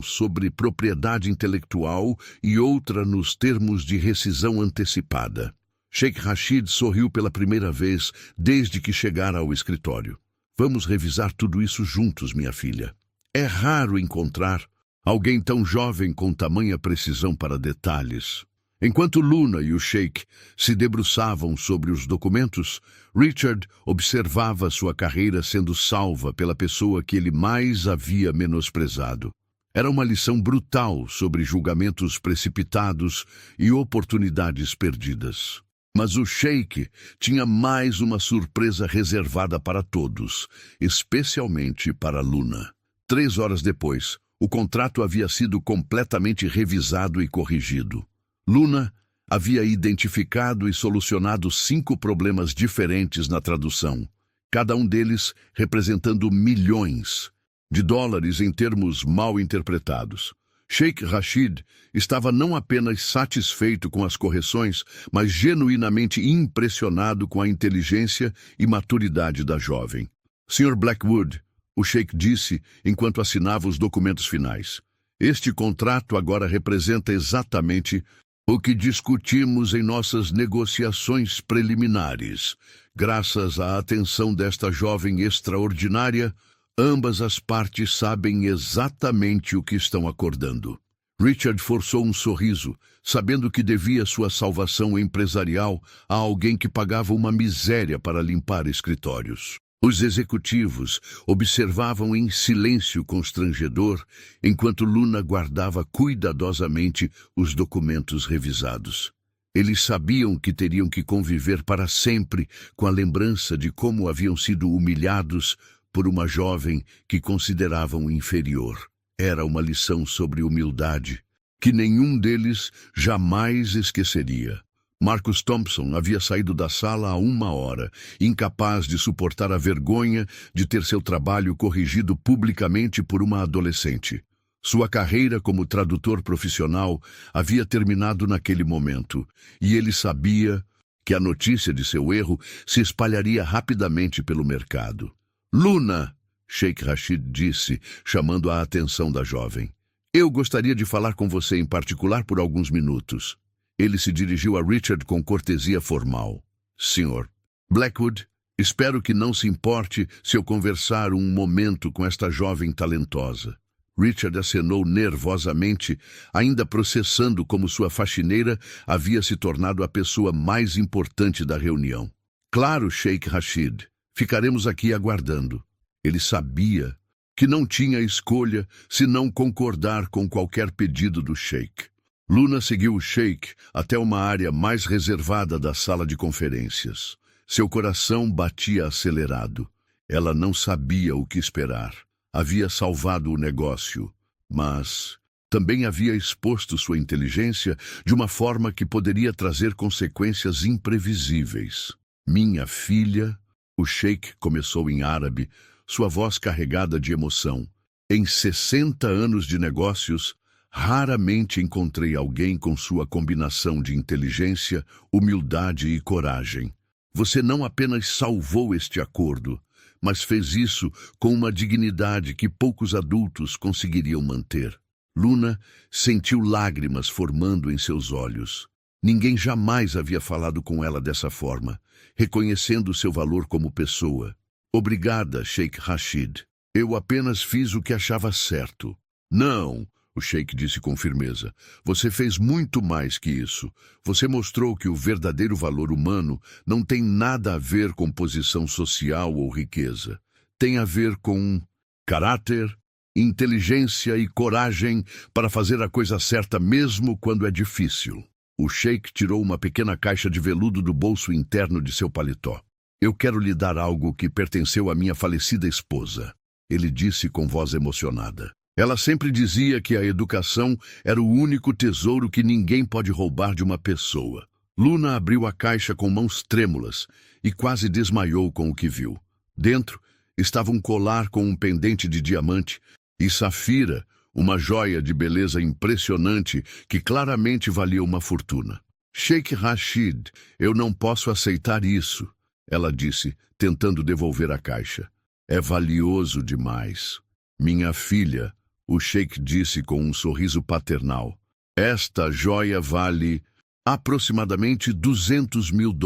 [SPEAKER 1] sobre propriedade intelectual e outra nos termos de rescisão antecipada. Sheikh Rashid sorriu pela primeira vez desde que chegara ao escritório. Vamos revisar tudo isso juntos, minha filha. É raro encontrar alguém tão jovem com tamanha precisão para detalhes. Enquanto Luna e o Sheik se debruçavam sobre os documentos, Richard observava sua carreira sendo salva pela pessoa que ele mais havia menosprezado. Era uma lição brutal sobre julgamentos precipitados e oportunidades perdidas. Mas o Sheik tinha mais uma surpresa reservada para todos, especialmente para Luna. 3 horas depois, o contrato havia sido completamente revisado e corrigido. Luna havia identificado e solucionado 5 problemas diferentes na tradução, cada um deles representando milhões de dólares em termos mal interpretados. Sheikh Rashid estava não apenas satisfeito com as correções, mas genuinamente impressionado com a inteligência e maturidade da jovem. Sr. Blackwood, o Sheik disse enquanto assinava os documentos finais, este contrato agora representa exatamente o que discutimos em nossas negociações preliminares. Graças à atenção desta jovem extraordinária, ambas as partes sabem exatamente o que estão acordando. Richard forçou um sorriso, sabendo que devia sua salvação empresarial a alguém que pagava uma miséria para limpar escritórios. Os executivos observavam em silêncio constrangedor, enquanto Luna guardava cuidadosamente os documentos revisados. Eles sabiam que teriam que conviver para sempre com a lembrança de como haviam sido humilhados por uma jovem que consideravam inferior. Era uma lição sobre humildade, que nenhum deles jamais esqueceria. Marcus Thompson havia saído da sala há 1 hora, incapaz de suportar a vergonha de ter seu trabalho corrigido publicamente por uma adolescente. Sua carreira como tradutor profissional havia terminado naquele momento, e ele sabia que a notícia de seu erro se espalharia rapidamente pelo mercado. Luna, Sheikh Rashid disse, chamando a atenção da jovem. Eu gostaria de falar com você em particular por alguns minutos. Ele se dirigiu a Richard com cortesia formal. Sr. Blackwood, espero que não se importe se eu conversar um momento com esta jovem talentosa. Richard acenou nervosamente, ainda processando como sua faxineira havia se tornado a pessoa mais importante da reunião. Claro, Sheikh Rashid, ficaremos aqui aguardando. Ele sabia que não tinha escolha se não concordar com qualquer pedido do Sheik. Luna seguiu o Sheik até uma área mais reservada da sala de conferências. Seu coração batia acelerado. Ela não sabia o que esperar. Havia salvado o negócio, mas também havia exposto sua inteligência de uma forma que poderia trazer consequências imprevisíveis. Minha filha, o Sheik começou em árabe, sua voz carregada de emoção. Em 60 anos de negócios, raramente encontrei alguém com sua combinação de inteligência, humildade e coragem. Você não apenas salvou este acordo, mas fez isso com uma dignidade que poucos adultos conseguiriam manter. Luna sentiu lágrimas formando em seus olhos. Ninguém jamais havia falado com ela dessa forma, reconhecendo seu valor como pessoa. Obrigada, Sheikh Rashid. Eu apenas fiz o que achava certo. Não, o Sheikh disse com firmeza. Você fez muito mais que isso. Você mostrou que o verdadeiro valor humano não tem nada a ver com posição social ou riqueza. Tem a ver com caráter, inteligência e coragem para fazer a coisa certa mesmo quando é difícil. O Sheikh tirou uma pequena caixa de veludo do bolso interno de seu paletó. Eu quero lhe dar algo que pertenceu à minha falecida esposa, ele disse com voz emocionada. Ela sempre dizia que a educação era o único tesouro que ninguém pode roubar de uma pessoa. Luna abriu a caixa com mãos trêmulas e quase desmaiou com o que viu. Dentro estava um colar com um pendente de diamante e safira, uma joia de beleza impressionante que claramente valia uma fortuna. Sheikh Rashid, eu não posso aceitar isso, ela disse, tentando devolver a caixa. É valioso demais. Minha filha, o Sheikh disse com um sorriso paternal. Esta joia vale aproximadamente $200 mil.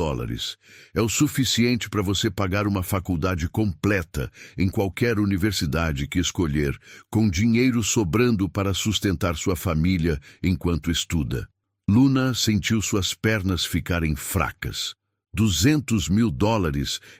[SPEAKER 1] É o suficiente para você pagar uma faculdade completa em qualquer universidade que escolher, com dinheiro sobrando para sustentar sua família enquanto estuda. Luna sentiu suas pernas ficarem fracas. $200 mil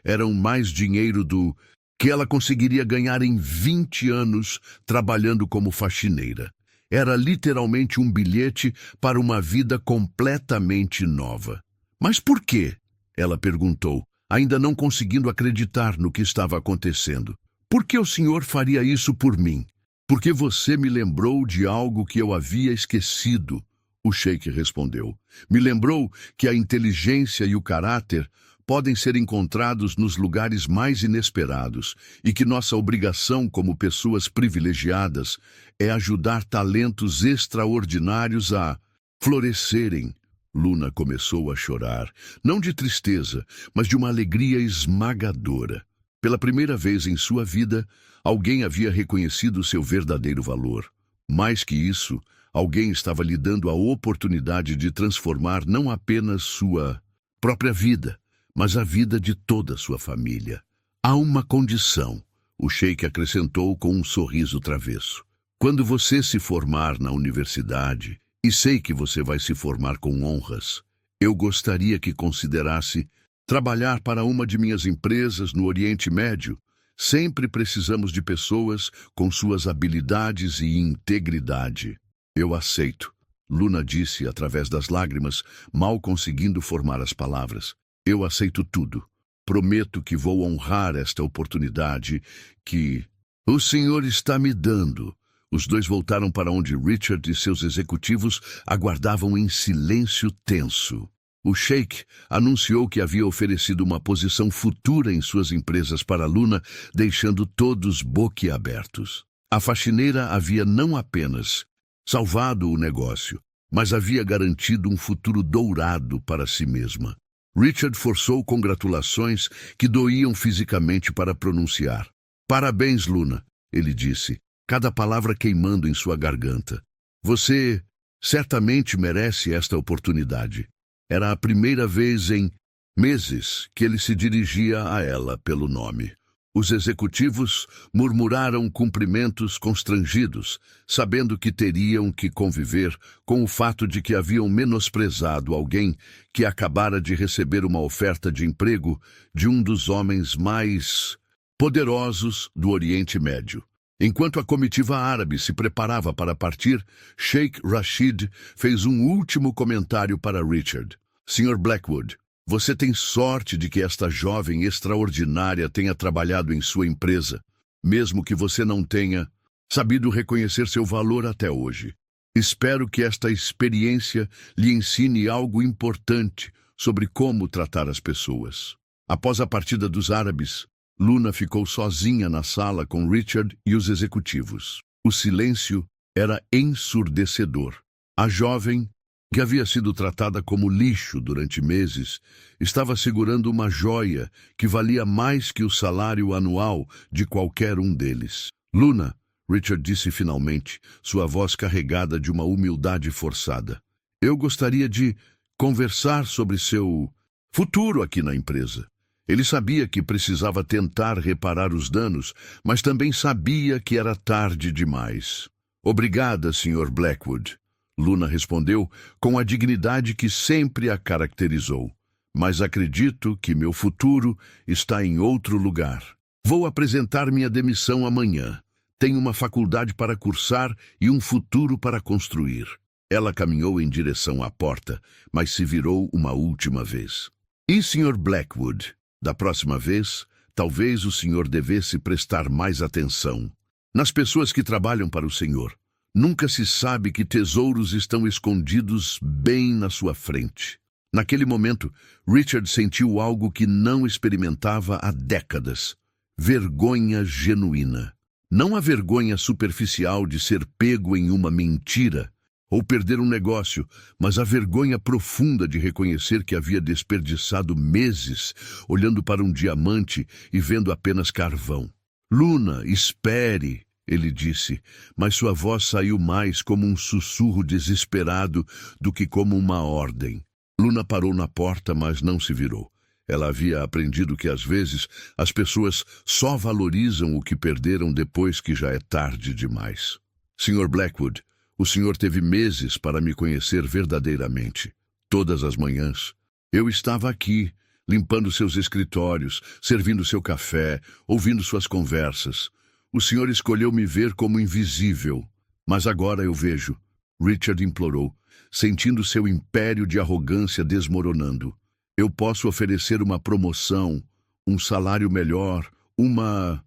[SPEAKER 1] eram mais dinheiro do que ela conseguiria ganhar em 20 anos trabalhando como faxineira. Era literalmente um bilhete para uma vida completamente nova. Mas por quê? Ela perguntou, ainda não conseguindo acreditar no que estava acontecendo. Por que o senhor faria isso por mim? Porque você me lembrou de algo que eu havia esquecido, o Sheikh respondeu. Me lembrou que a inteligência e o caráter podem ser encontrados nos lugares mais inesperados e que nossa obrigação como pessoas privilegiadas é ajudar talentos extraordinários a florescerem. Luna começou a chorar, não de tristeza, mas de uma alegria esmagadora. Pela primeira vez em sua vida, alguém havia reconhecido seu verdadeiro valor. Mais que isso, alguém estava lhe dando a oportunidade de transformar não apenas sua própria vida, mas a vida de toda a sua família. Há uma condição, o Sheikh acrescentou com um sorriso travesso. Quando você se formar na universidade, e sei que você vai se formar com honras, eu gostaria que considerasse trabalhar para uma de minhas empresas no Oriente Médio. Sempre precisamos de pessoas com suas habilidades e integridade. Eu aceito, Luna disse através das lágrimas, mal conseguindo formar as palavras. Eu aceito tudo. Prometo que vou honrar esta oportunidade que o senhor está me dando. Os dois voltaram para onde Richard e seus executivos aguardavam em silêncio tenso. O Sheikh anunciou que havia oferecido uma posição futura em suas empresas para Luna, deixando todos boquiabertos. A faxineira havia não apenas salvado o negócio, mas havia garantido um futuro dourado para si mesma. Richard forçou congratulações que doíam fisicamente para pronunciar. Parabéns, Luna, ele disse, cada palavra queimando em sua garganta. Você certamente merece esta oportunidade. Era a primeira vez em meses que ele se dirigia a ela pelo nome. Os executivos murmuraram cumprimentos constrangidos, sabendo que teriam que conviver com o fato de que haviam menosprezado alguém que acabara de receber uma oferta de emprego de um dos homens mais poderosos do Oriente Médio. Enquanto a comitiva árabe se preparava para partir, Sheikh Rashid fez um último comentário para Richard. Sr. Blackwood, você tem sorte de que esta jovem extraordinária tenha trabalhado em sua empresa, mesmo que você não tenha sabido reconhecer seu valor até hoje. Espero que esta experiência lhe ensine algo importante sobre como tratar as pessoas. Após a partida dos árabes, Luna ficou sozinha na sala com Richard e os executivos. O silêncio era ensurdecedor. A jovem que havia sido tratada como lixo durante meses, estava segurando uma joia que valia mais que o salário anual de qualquer um deles. Luna, Richard disse finalmente, sua voz carregada de uma humildade forçada. Eu gostaria de conversar sobre seu futuro aqui na empresa. Ele sabia que precisava tentar reparar os danos, mas também sabia que era tarde demais. Obrigada, Sr. Blackwood. Luna respondeu com a dignidade que sempre a caracterizou. Mas acredito que meu futuro está em outro lugar. Vou apresentar minha demissão amanhã. Tenho uma faculdade para cursar e um futuro para construir. Ela caminhou em direção à porta, mas se virou uma última vez. E, Sr. Blackwood, da próxima vez, talvez o senhor devesse prestar mais atenção nas pessoas que trabalham para o senhor. Nunca se sabe que tesouros estão escondidos bem na sua frente. Naquele momento, Richard sentiu algo que não experimentava há décadas. Vergonha genuína. Não a vergonha superficial de ser pego em uma mentira ou perder um negócio, mas a vergonha profunda de reconhecer que havia desperdiçado meses olhando para um diamante e vendo apenas carvão. Luna, espere, ele disse, mas sua voz saiu mais como um sussurro desesperado do que como uma ordem. Luna parou na porta, mas não se virou. Ela havia aprendido que, às vezes, as pessoas só valorizam o que perderam depois que já é tarde demais. Sr. Blackwood, o senhor teve meses para me conhecer verdadeiramente. Todas as manhãs, eu estava aqui, limpando seus escritórios, servindo seu café, ouvindo suas conversas. O senhor escolheu me ver como invisível, mas agora eu vejo. Richard implorou, sentindo seu império de arrogância desmoronando. Eu posso oferecer uma promoção, um salário melhor, uma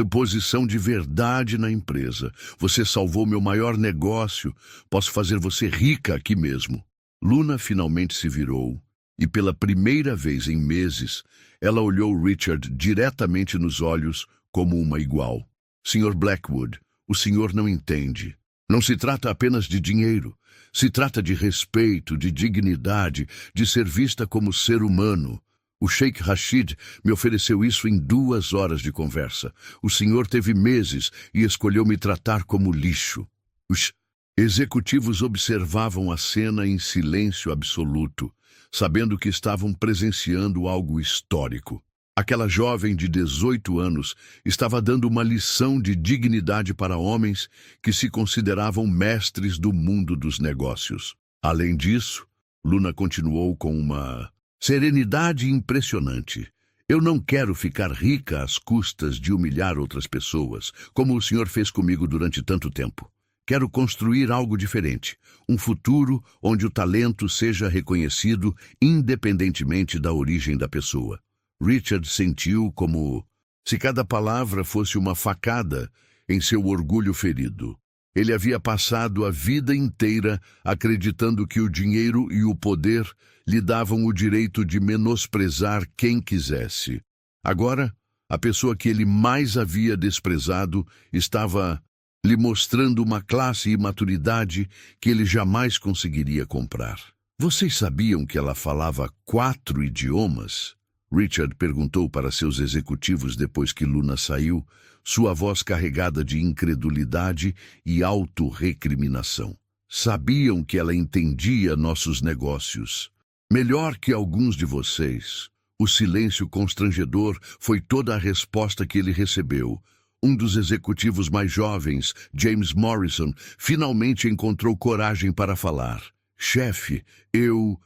[SPEAKER 1] posição de verdade na empresa. Você salvou meu maior negócio. Posso fazer você rica aqui mesmo. Luna finalmente se virou, e pela primeira vez em meses, ela olhou Richard diretamente nos olhos como uma igual. Sr. Blackwood, o senhor não entende. Não se trata apenas de dinheiro. Se trata de respeito, de dignidade, de ser vista como ser humano. O Sheikh Rashid me ofereceu isso em 2 horas de conversa. O senhor teve meses e escolheu me tratar como lixo. Os executivos observavam a cena em silêncio absoluto, sabendo que estavam presenciando algo histórico. Aquela jovem de 18 anos estava dando uma lição de dignidade para homens que se consideravam mestres do mundo dos negócios. Além disso, Luna continuou com uma serenidade impressionante. Eu não quero ficar rica às custas de humilhar outras pessoas, como o senhor fez comigo durante tanto tempo. Quero construir algo diferente, um futuro onde o talento seja reconhecido independentemente da origem da pessoa. Richard sentiu como se cada palavra fosse uma facada em seu orgulho ferido. Ele havia passado a vida inteira acreditando que o dinheiro e o poder lhe davam o direito de menosprezar quem quisesse. Agora, a pessoa que ele mais havia desprezado estava lhe mostrando uma classe e maturidade que ele jamais conseguiria comprar. Vocês sabiam que ela falava 4 idiomas? Richard perguntou para seus executivos depois que Luna saiu, sua voz carregada de incredulidade e autorrecriminação. Sabiam que ela entendia nossos negócios. Melhor que alguns de vocês. O silêncio constrangedor foi toda a resposta que ele recebeu. Um dos executivos mais jovens, James Morrison, finalmente encontrou coragem para falar. Chefe, eu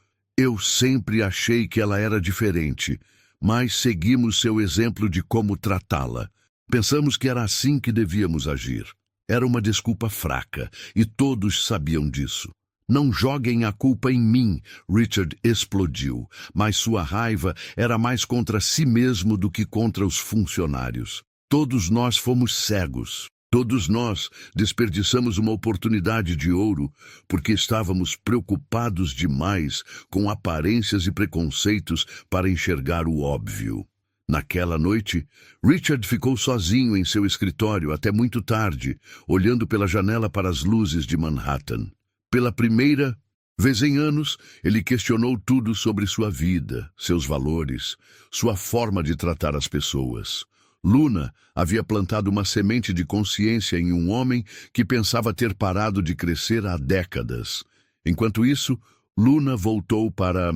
[SPEAKER 1] sempre achei que ela era diferente, mas seguimos seu exemplo de como tratá-la. Pensamos que era assim que devíamos agir. Era uma desculpa fraca, e todos sabiam disso. Não joguem a culpa em mim, Richard explodiu, mas sua raiva era mais contra si mesmo do que contra os funcionários. Todos nós fomos cegos. Todos nós desperdiçamos uma oportunidade de ouro porque estávamos preocupados demais com aparências e preconceitos para enxergar o óbvio. Naquela noite, Richard ficou sozinho em seu escritório até muito tarde, olhando pela janela para as luzes de Manhattan. Pela primeira Vez em anos, ele questionou tudo sobre sua vida, seus valores, sua forma de tratar as pessoas. Luna havia plantado uma semente de consciência em um homem que pensava ter parado de crescer há décadas. Enquanto isso, Luna voltou para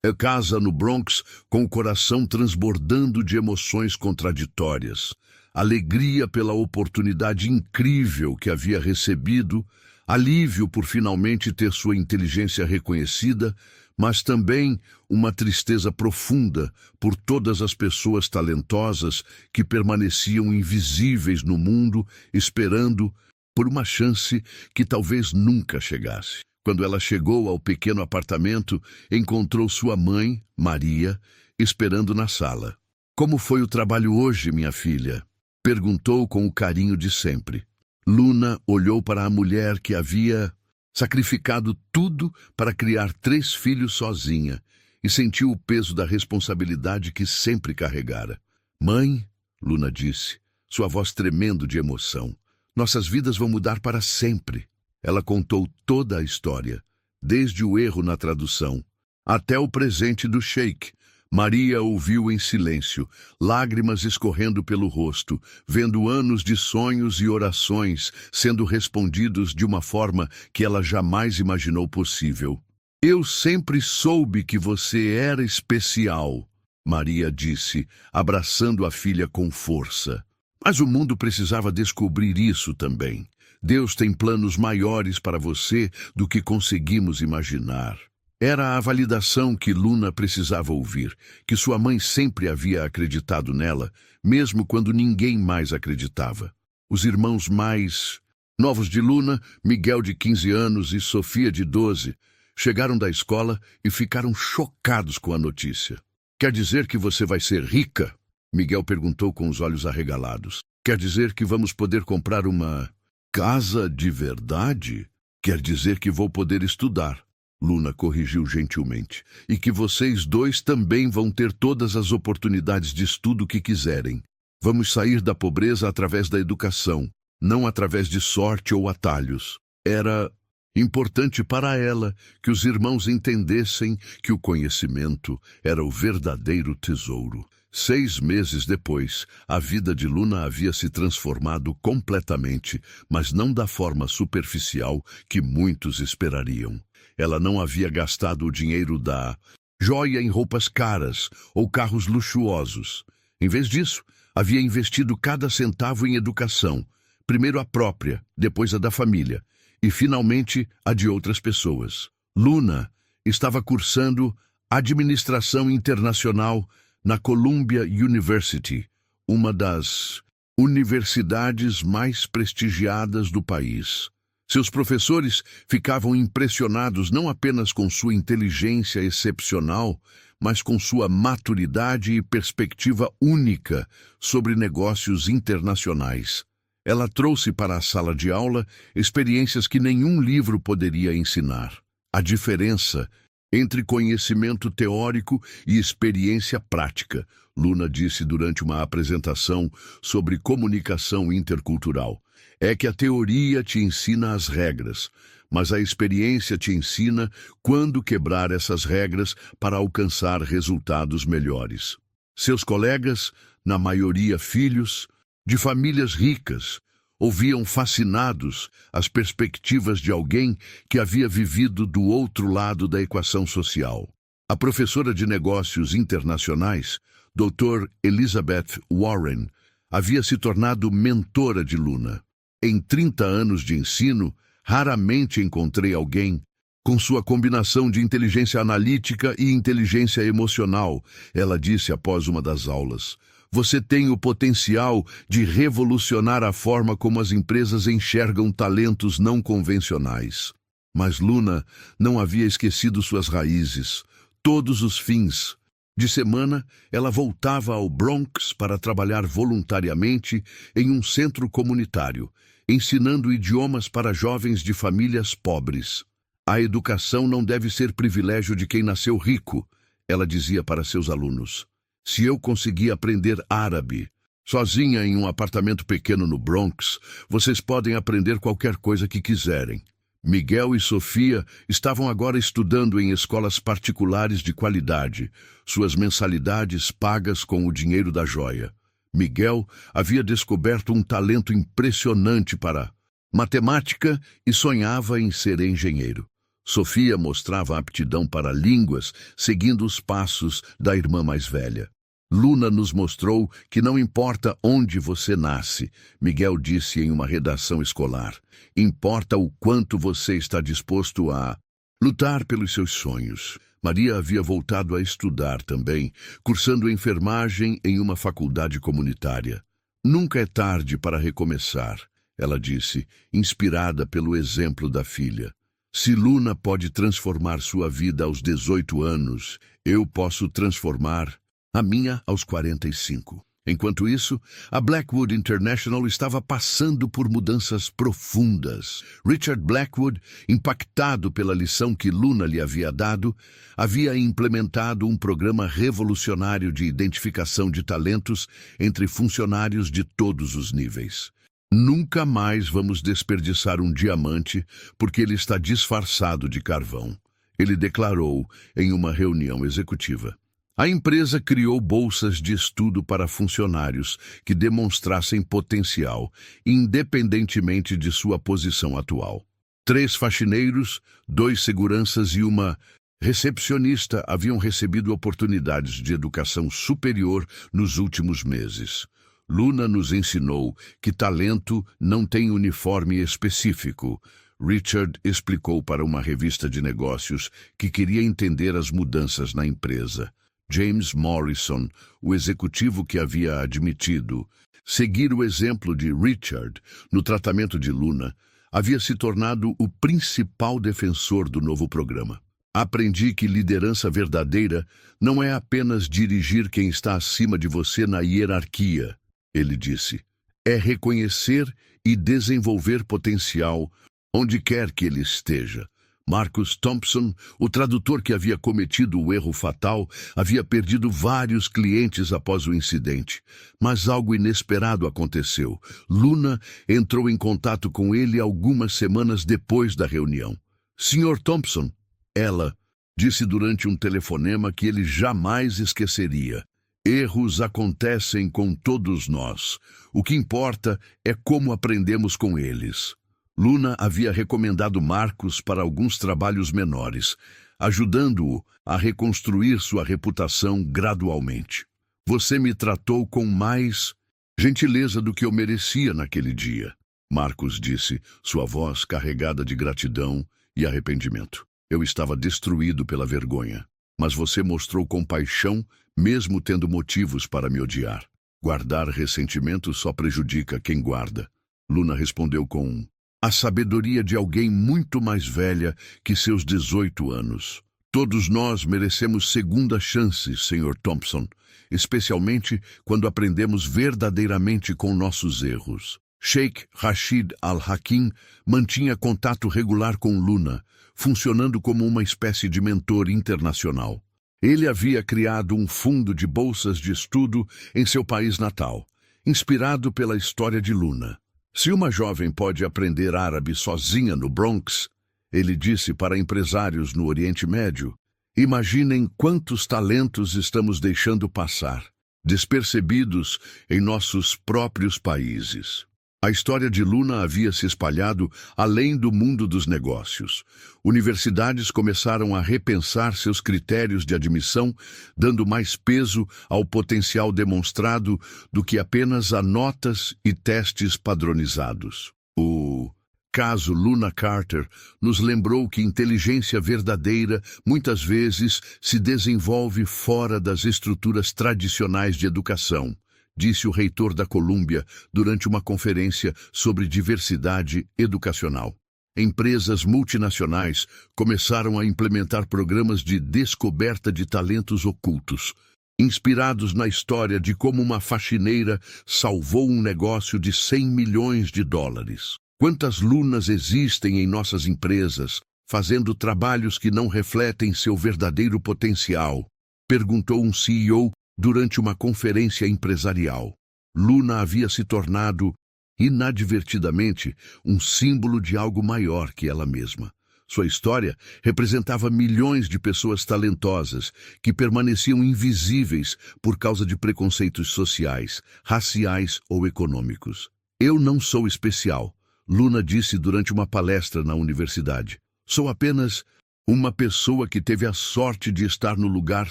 [SPEAKER 1] a casa no Bronx com o coração transbordando de emoções contraditórias. Alegria pela oportunidade incrível que havia recebido, alívio por finalmente ter sua inteligência reconhecida, mas também uma tristeza profunda por todas as pessoas talentosas que permaneciam invisíveis no mundo, esperando por uma chance que talvez nunca chegasse. Quando ela chegou ao pequeno apartamento, encontrou sua mãe, Maria, esperando na sala. "Como foi o trabalho hoje, minha filha?" perguntou com o carinho de sempre. Luna olhou para a mulher que havia sacrificado tudo para criar 3 filhos sozinha e sentiu o peso da responsabilidade que sempre carregara. "Mãe", Luna disse, sua voz tremendo de emoção, "nossas vidas vão mudar para sempre." Ela contou toda a história, desde o erro na tradução até o presente do sheik. Maria ouviu em silêncio, lágrimas escorrendo pelo rosto, vendo anos de sonhos e orações sendo respondidos de uma forma que ela jamais imaginou possível. "Eu sempre soube que você era especial", Maria disse, abraçando a filha com força. "Mas o mundo precisava descobrir isso também. Deus tem planos maiores para você do que conseguimos imaginar." Era a validação que Luna precisava ouvir, que sua mãe sempre havia acreditado nela, mesmo quando ninguém mais acreditava. Os irmãos mais novos de Luna, Miguel de 15 anos e Sofia de 12, chegaram da escola e ficaram chocados com a notícia. "Quer dizer que você vai ser rica?" Miguel perguntou com os olhos arregalados. "Quer dizer que vamos poder comprar uma casa de verdade?" "Quer dizer que vou poder estudar", Luna corrigiu gentilmente, "e que vocês dois também vão ter todas as oportunidades de estudo que quiserem. Vamos sair da pobreza através da educação, não através de sorte ou atalhos." Era importante para ela que os irmãos entendessem que o conhecimento era o verdadeiro tesouro. 6 meses depois, a vida de Luna havia se transformado completamente, mas não da forma superficial que muitos esperariam. Ela não havia gastado o dinheiro da joia em roupas caras ou carros luxuosos. Em vez disso, havia investido cada centavo em educação, primeiro a própria, depois a da família, e finalmente a de outras pessoas. Luna estava cursando Administração Internacional na Columbia University, uma das universidades mais prestigiadas do país. Seus professores ficavam impressionados não apenas com sua inteligência excepcional, mas com sua maturidade e perspectiva única sobre negócios internacionais. Ela trouxe para a sala de aula experiências que nenhum livro poderia ensinar. A diferença entre conhecimento teórico e experiência prática, Luna disse durante uma apresentação sobre comunicação intercultural, é que a teoria te ensina as regras, mas a experiência te ensina quando quebrar essas regras para alcançar resultados melhores. Seus colegas, na maioria filhos, de famílias ricas, ouviam fascinados as perspectivas de alguém que havia vivido do outro lado da equação social. A professora de negócios internacionais, Dr. Elizabeth Warren, havia se tornado mentora de Luna. Em 30 anos de ensino, raramente encontrei alguém com sua combinação de inteligência analítica e inteligência emocional, ela disse após uma das aulas. Você tem o potencial de revolucionar a forma como as empresas enxergam talentos não convencionais. Mas Luna não havia esquecido suas raízes. Todos os fins de semana, ela voltava ao Bronx para trabalhar voluntariamente em um centro comunitário, ensinando idiomas para jovens de famílias pobres. A educação não deve ser privilégio de quem nasceu rico, ela dizia para seus alunos. Se eu conseguir aprender árabe, sozinha em um apartamento pequeno no Bronx, vocês podem aprender qualquer coisa que quiserem. Miguel e Sofia estavam agora estudando em escolas particulares de qualidade, suas mensalidades pagas com o dinheiro da joia. Miguel havia descoberto um talento impressionante para matemática e sonhava em ser engenheiro. Sofia mostrava aptidão para línguas, seguindo os passos da irmã mais velha. Luna nos mostrou que não importa onde você nasce, Miguel disse em uma redação escolar. Importa o quanto você está disposto a lutar pelos seus sonhos. Maria havia voltado a estudar também, cursando enfermagem em uma faculdade comunitária. Nunca é tarde para recomeçar, ela disse, inspirada pelo exemplo da filha. Se Luna pode transformar sua vida aos 18 anos, eu posso transformar a minha aos 45. Enquanto isso, a Blackwood International estava passando por mudanças profundas. Richard Blackwood, impactado pela lição que Luna lhe havia dado, havia implementado um programa revolucionário de identificação de talentos entre funcionários de todos os níveis. Nunca mais vamos desperdiçar um diamante porque ele está disfarçado de carvão, ele declarou em uma reunião executiva. A empresa criou bolsas de estudo para funcionários que demonstrassem potencial, independentemente de sua posição atual. 3 faxineiros, 2 seguranças e uma recepcionista haviam recebido oportunidades de educação superior nos últimos meses. Luna nos ensinou que talento não tem uniforme específico. Richard explicou para uma revista de negócios que queria entender as mudanças na empresa. James Morrison, o executivo que havia admitido seguir o exemplo de Richard no tratamento de Luna, havia se tornado o principal defensor do novo programa. Aprendi que liderança verdadeira não é apenas dirigir quem está acima de você na hierarquia, ele disse. É reconhecer e desenvolver potencial onde quer que ele esteja. Marcus Thompson, o tradutor que havia cometido o erro fatal, havia perdido vários clientes após o incidente. Mas algo inesperado aconteceu. Luna entrou em contato com ele algumas semanas depois da reunião. Sr. Thompson, ela disse durante um telefonema que ele jamais esqueceria. Erros acontecem com todos nós. O que importa é como aprendemos com eles. Luna havia recomendado Marcus para alguns trabalhos menores, ajudando-o a reconstruir sua reputação gradualmente. Você me tratou com mais gentileza do que eu merecia naquele dia, Marcus disse, sua voz carregada de gratidão e arrependimento. Eu estava destruído pela vergonha, mas você mostrou compaixão mesmo tendo motivos para me odiar. Guardar ressentimento só prejudica quem guarda. Luna respondeu com a sabedoria de alguém muito mais velha que seus 18 anos. Todos nós merecemos segunda chance, Sr. Thompson, especialmente quando aprendemos verdadeiramente com nossos erros. Sheikh Rashid Al-Hakim mantinha contato regular com Luna, funcionando como uma espécie de mentor internacional. Ele havia criado um fundo de bolsas de estudo em seu país natal, inspirado pela história de Luna. Se uma jovem pode aprender árabe sozinha no Bronx, ele disse para empresários no Oriente Médio, imaginem quantos talentos estamos deixando passar, despercebidos em nossos próprios países. A história de Luna havia se espalhado além do mundo dos negócios. Universidades começaram a repensar seus critérios de admissão, dando mais peso ao potencial demonstrado do que apenas a notas e testes padronizados. O caso Luna Carter nos lembrou que inteligência verdadeira muitas vezes se desenvolve fora das estruturas tradicionais de educação, disse o reitor da Colômbia durante uma conferência sobre diversidade educacional. Empresas multinacionais começaram a implementar programas de descoberta de talentos ocultos, inspirados na história de como uma faxineira salvou um negócio de 100 milhões de dólares. Quantas Lunas existem em nossas empresas, fazendo trabalhos que não refletem seu verdadeiro potencial? Perguntou um CEO durante uma conferência empresarial. Luna havia se tornado inadvertidamente, um símbolo de algo maior que ela mesma. Sua história representava milhões de pessoas talentosas que permaneciam invisíveis por causa de preconceitos sociais, raciais ou econômicos. Eu não sou especial, Luna disse durante uma palestra na universidade. Sou apenas uma pessoa que teve a sorte de estar no lugar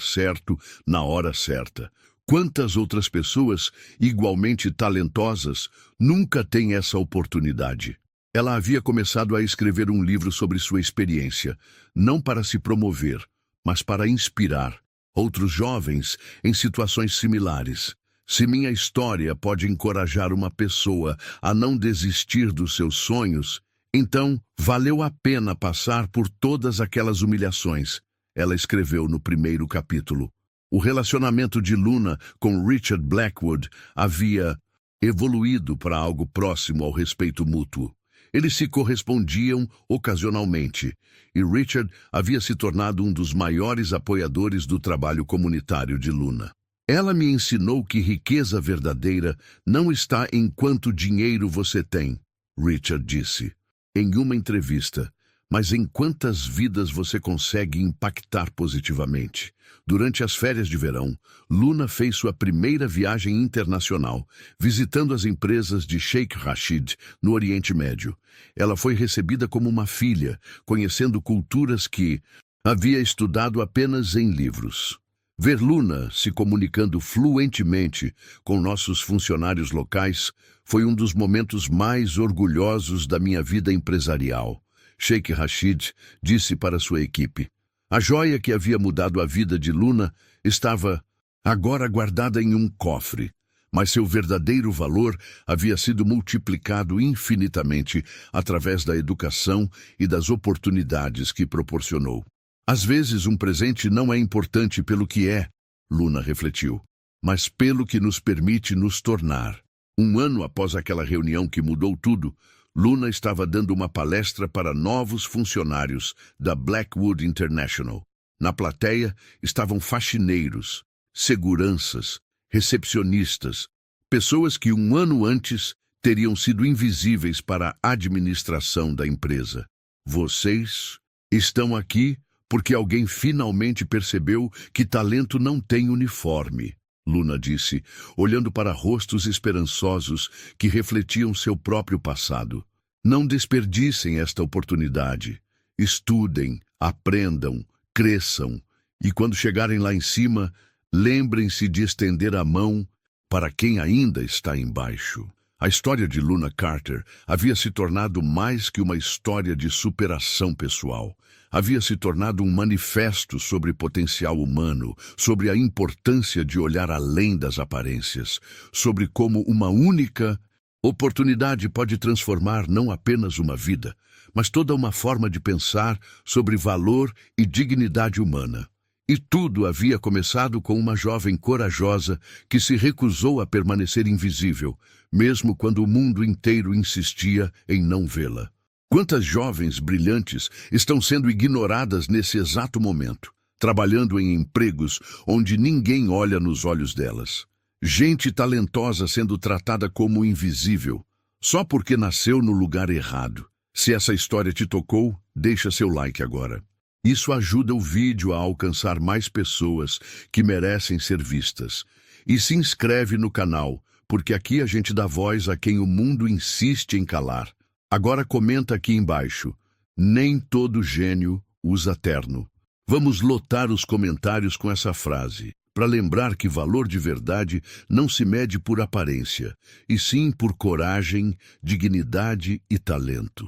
[SPEAKER 1] certo, na hora certa. Quantas outras pessoas, igualmente talentosas, nunca têm essa oportunidade? Ela havia começado a escrever um livro sobre sua experiência, não para se promover, mas para inspirar outros jovens em situações similares. Se minha história pode encorajar uma pessoa a não desistir dos seus sonhos, então valeu a pena passar por todas aquelas humilhações, ela escreveu no primeiro capítulo. O relacionamento de Luna com Richard Blackwood havia evoluído para algo próximo ao respeito mútuo. Eles se correspondiam ocasionalmente, e Richard havia se tornado um dos maiores apoiadores do trabalho comunitário de Luna. Ela me ensinou que riqueza verdadeira não está em quanto dinheiro você tem, Richard disse, em uma entrevista, mas em quantas vidas você consegue impactar positivamente. Durante as férias de verão, Luna fez sua primeira viagem internacional, visitando as empresas de Sheikh Rashid, no Oriente Médio. Ela foi recebida como uma filha, conhecendo culturas que havia estudado apenas em livros. Ver Luna se comunicando fluentemente com nossos funcionários locais foi um dos momentos mais orgulhosos da minha vida empresarial. Sheikh Rashid disse para sua equipe. A joia que havia mudado a vida de Luna estava agora guardada em um cofre, mas seu verdadeiro valor havia sido multiplicado infinitamente através da educação e das oportunidades que proporcionou. Às vezes um presente não é importante pelo que é, Luna refletiu, mas pelo que nos permite nos tornar. Um ano após aquela reunião que mudou tudo, Luna estava dando uma palestra para novos funcionários da Blackwood International. Na plateia estavam faxineiros, seguranças, recepcionistas, pessoas que um ano antes teriam sido invisíveis para a administração da empresa. Vocês estão aqui porque alguém finalmente percebeu que talento não tem uniforme, Luna disse, olhando para rostos esperançosos que refletiam seu próprio passado. Não desperdicem esta oportunidade. Estudem, aprendam, cresçam, e quando chegarem lá em cima, lembrem-se de estender a mão para quem ainda está embaixo. A história de Luna Carter havia se tornado mais que uma história de superação pessoal. Havia se tornado um manifesto sobre potencial humano, sobre a importância de olhar além das aparências, sobre como uma única oportunidade pode transformar não apenas uma vida, mas toda uma forma de pensar sobre valor e dignidade humana. E tudo havia começado com uma jovem corajosa que se recusou a permanecer invisível, mesmo quando o mundo inteiro insistia em não vê-la. Quantas jovens brilhantes estão sendo ignoradas nesse exato momento, trabalhando em empregos onde ninguém olha nos olhos delas? Gente talentosa sendo tratada como invisível, só porque nasceu no lugar errado. Se essa história te tocou, deixa seu like agora. Isso ajuda o vídeo a alcançar mais pessoas que merecem ser vistas. E se inscreve no canal, porque aqui a gente dá voz a quem o mundo insiste em calar. Agora comenta aqui embaixo. Nem todo gênio usa terno. Vamos lotar os comentários com essa frase, para lembrar que valor de verdade não se mede por aparência, e sim por coragem, dignidade e talento.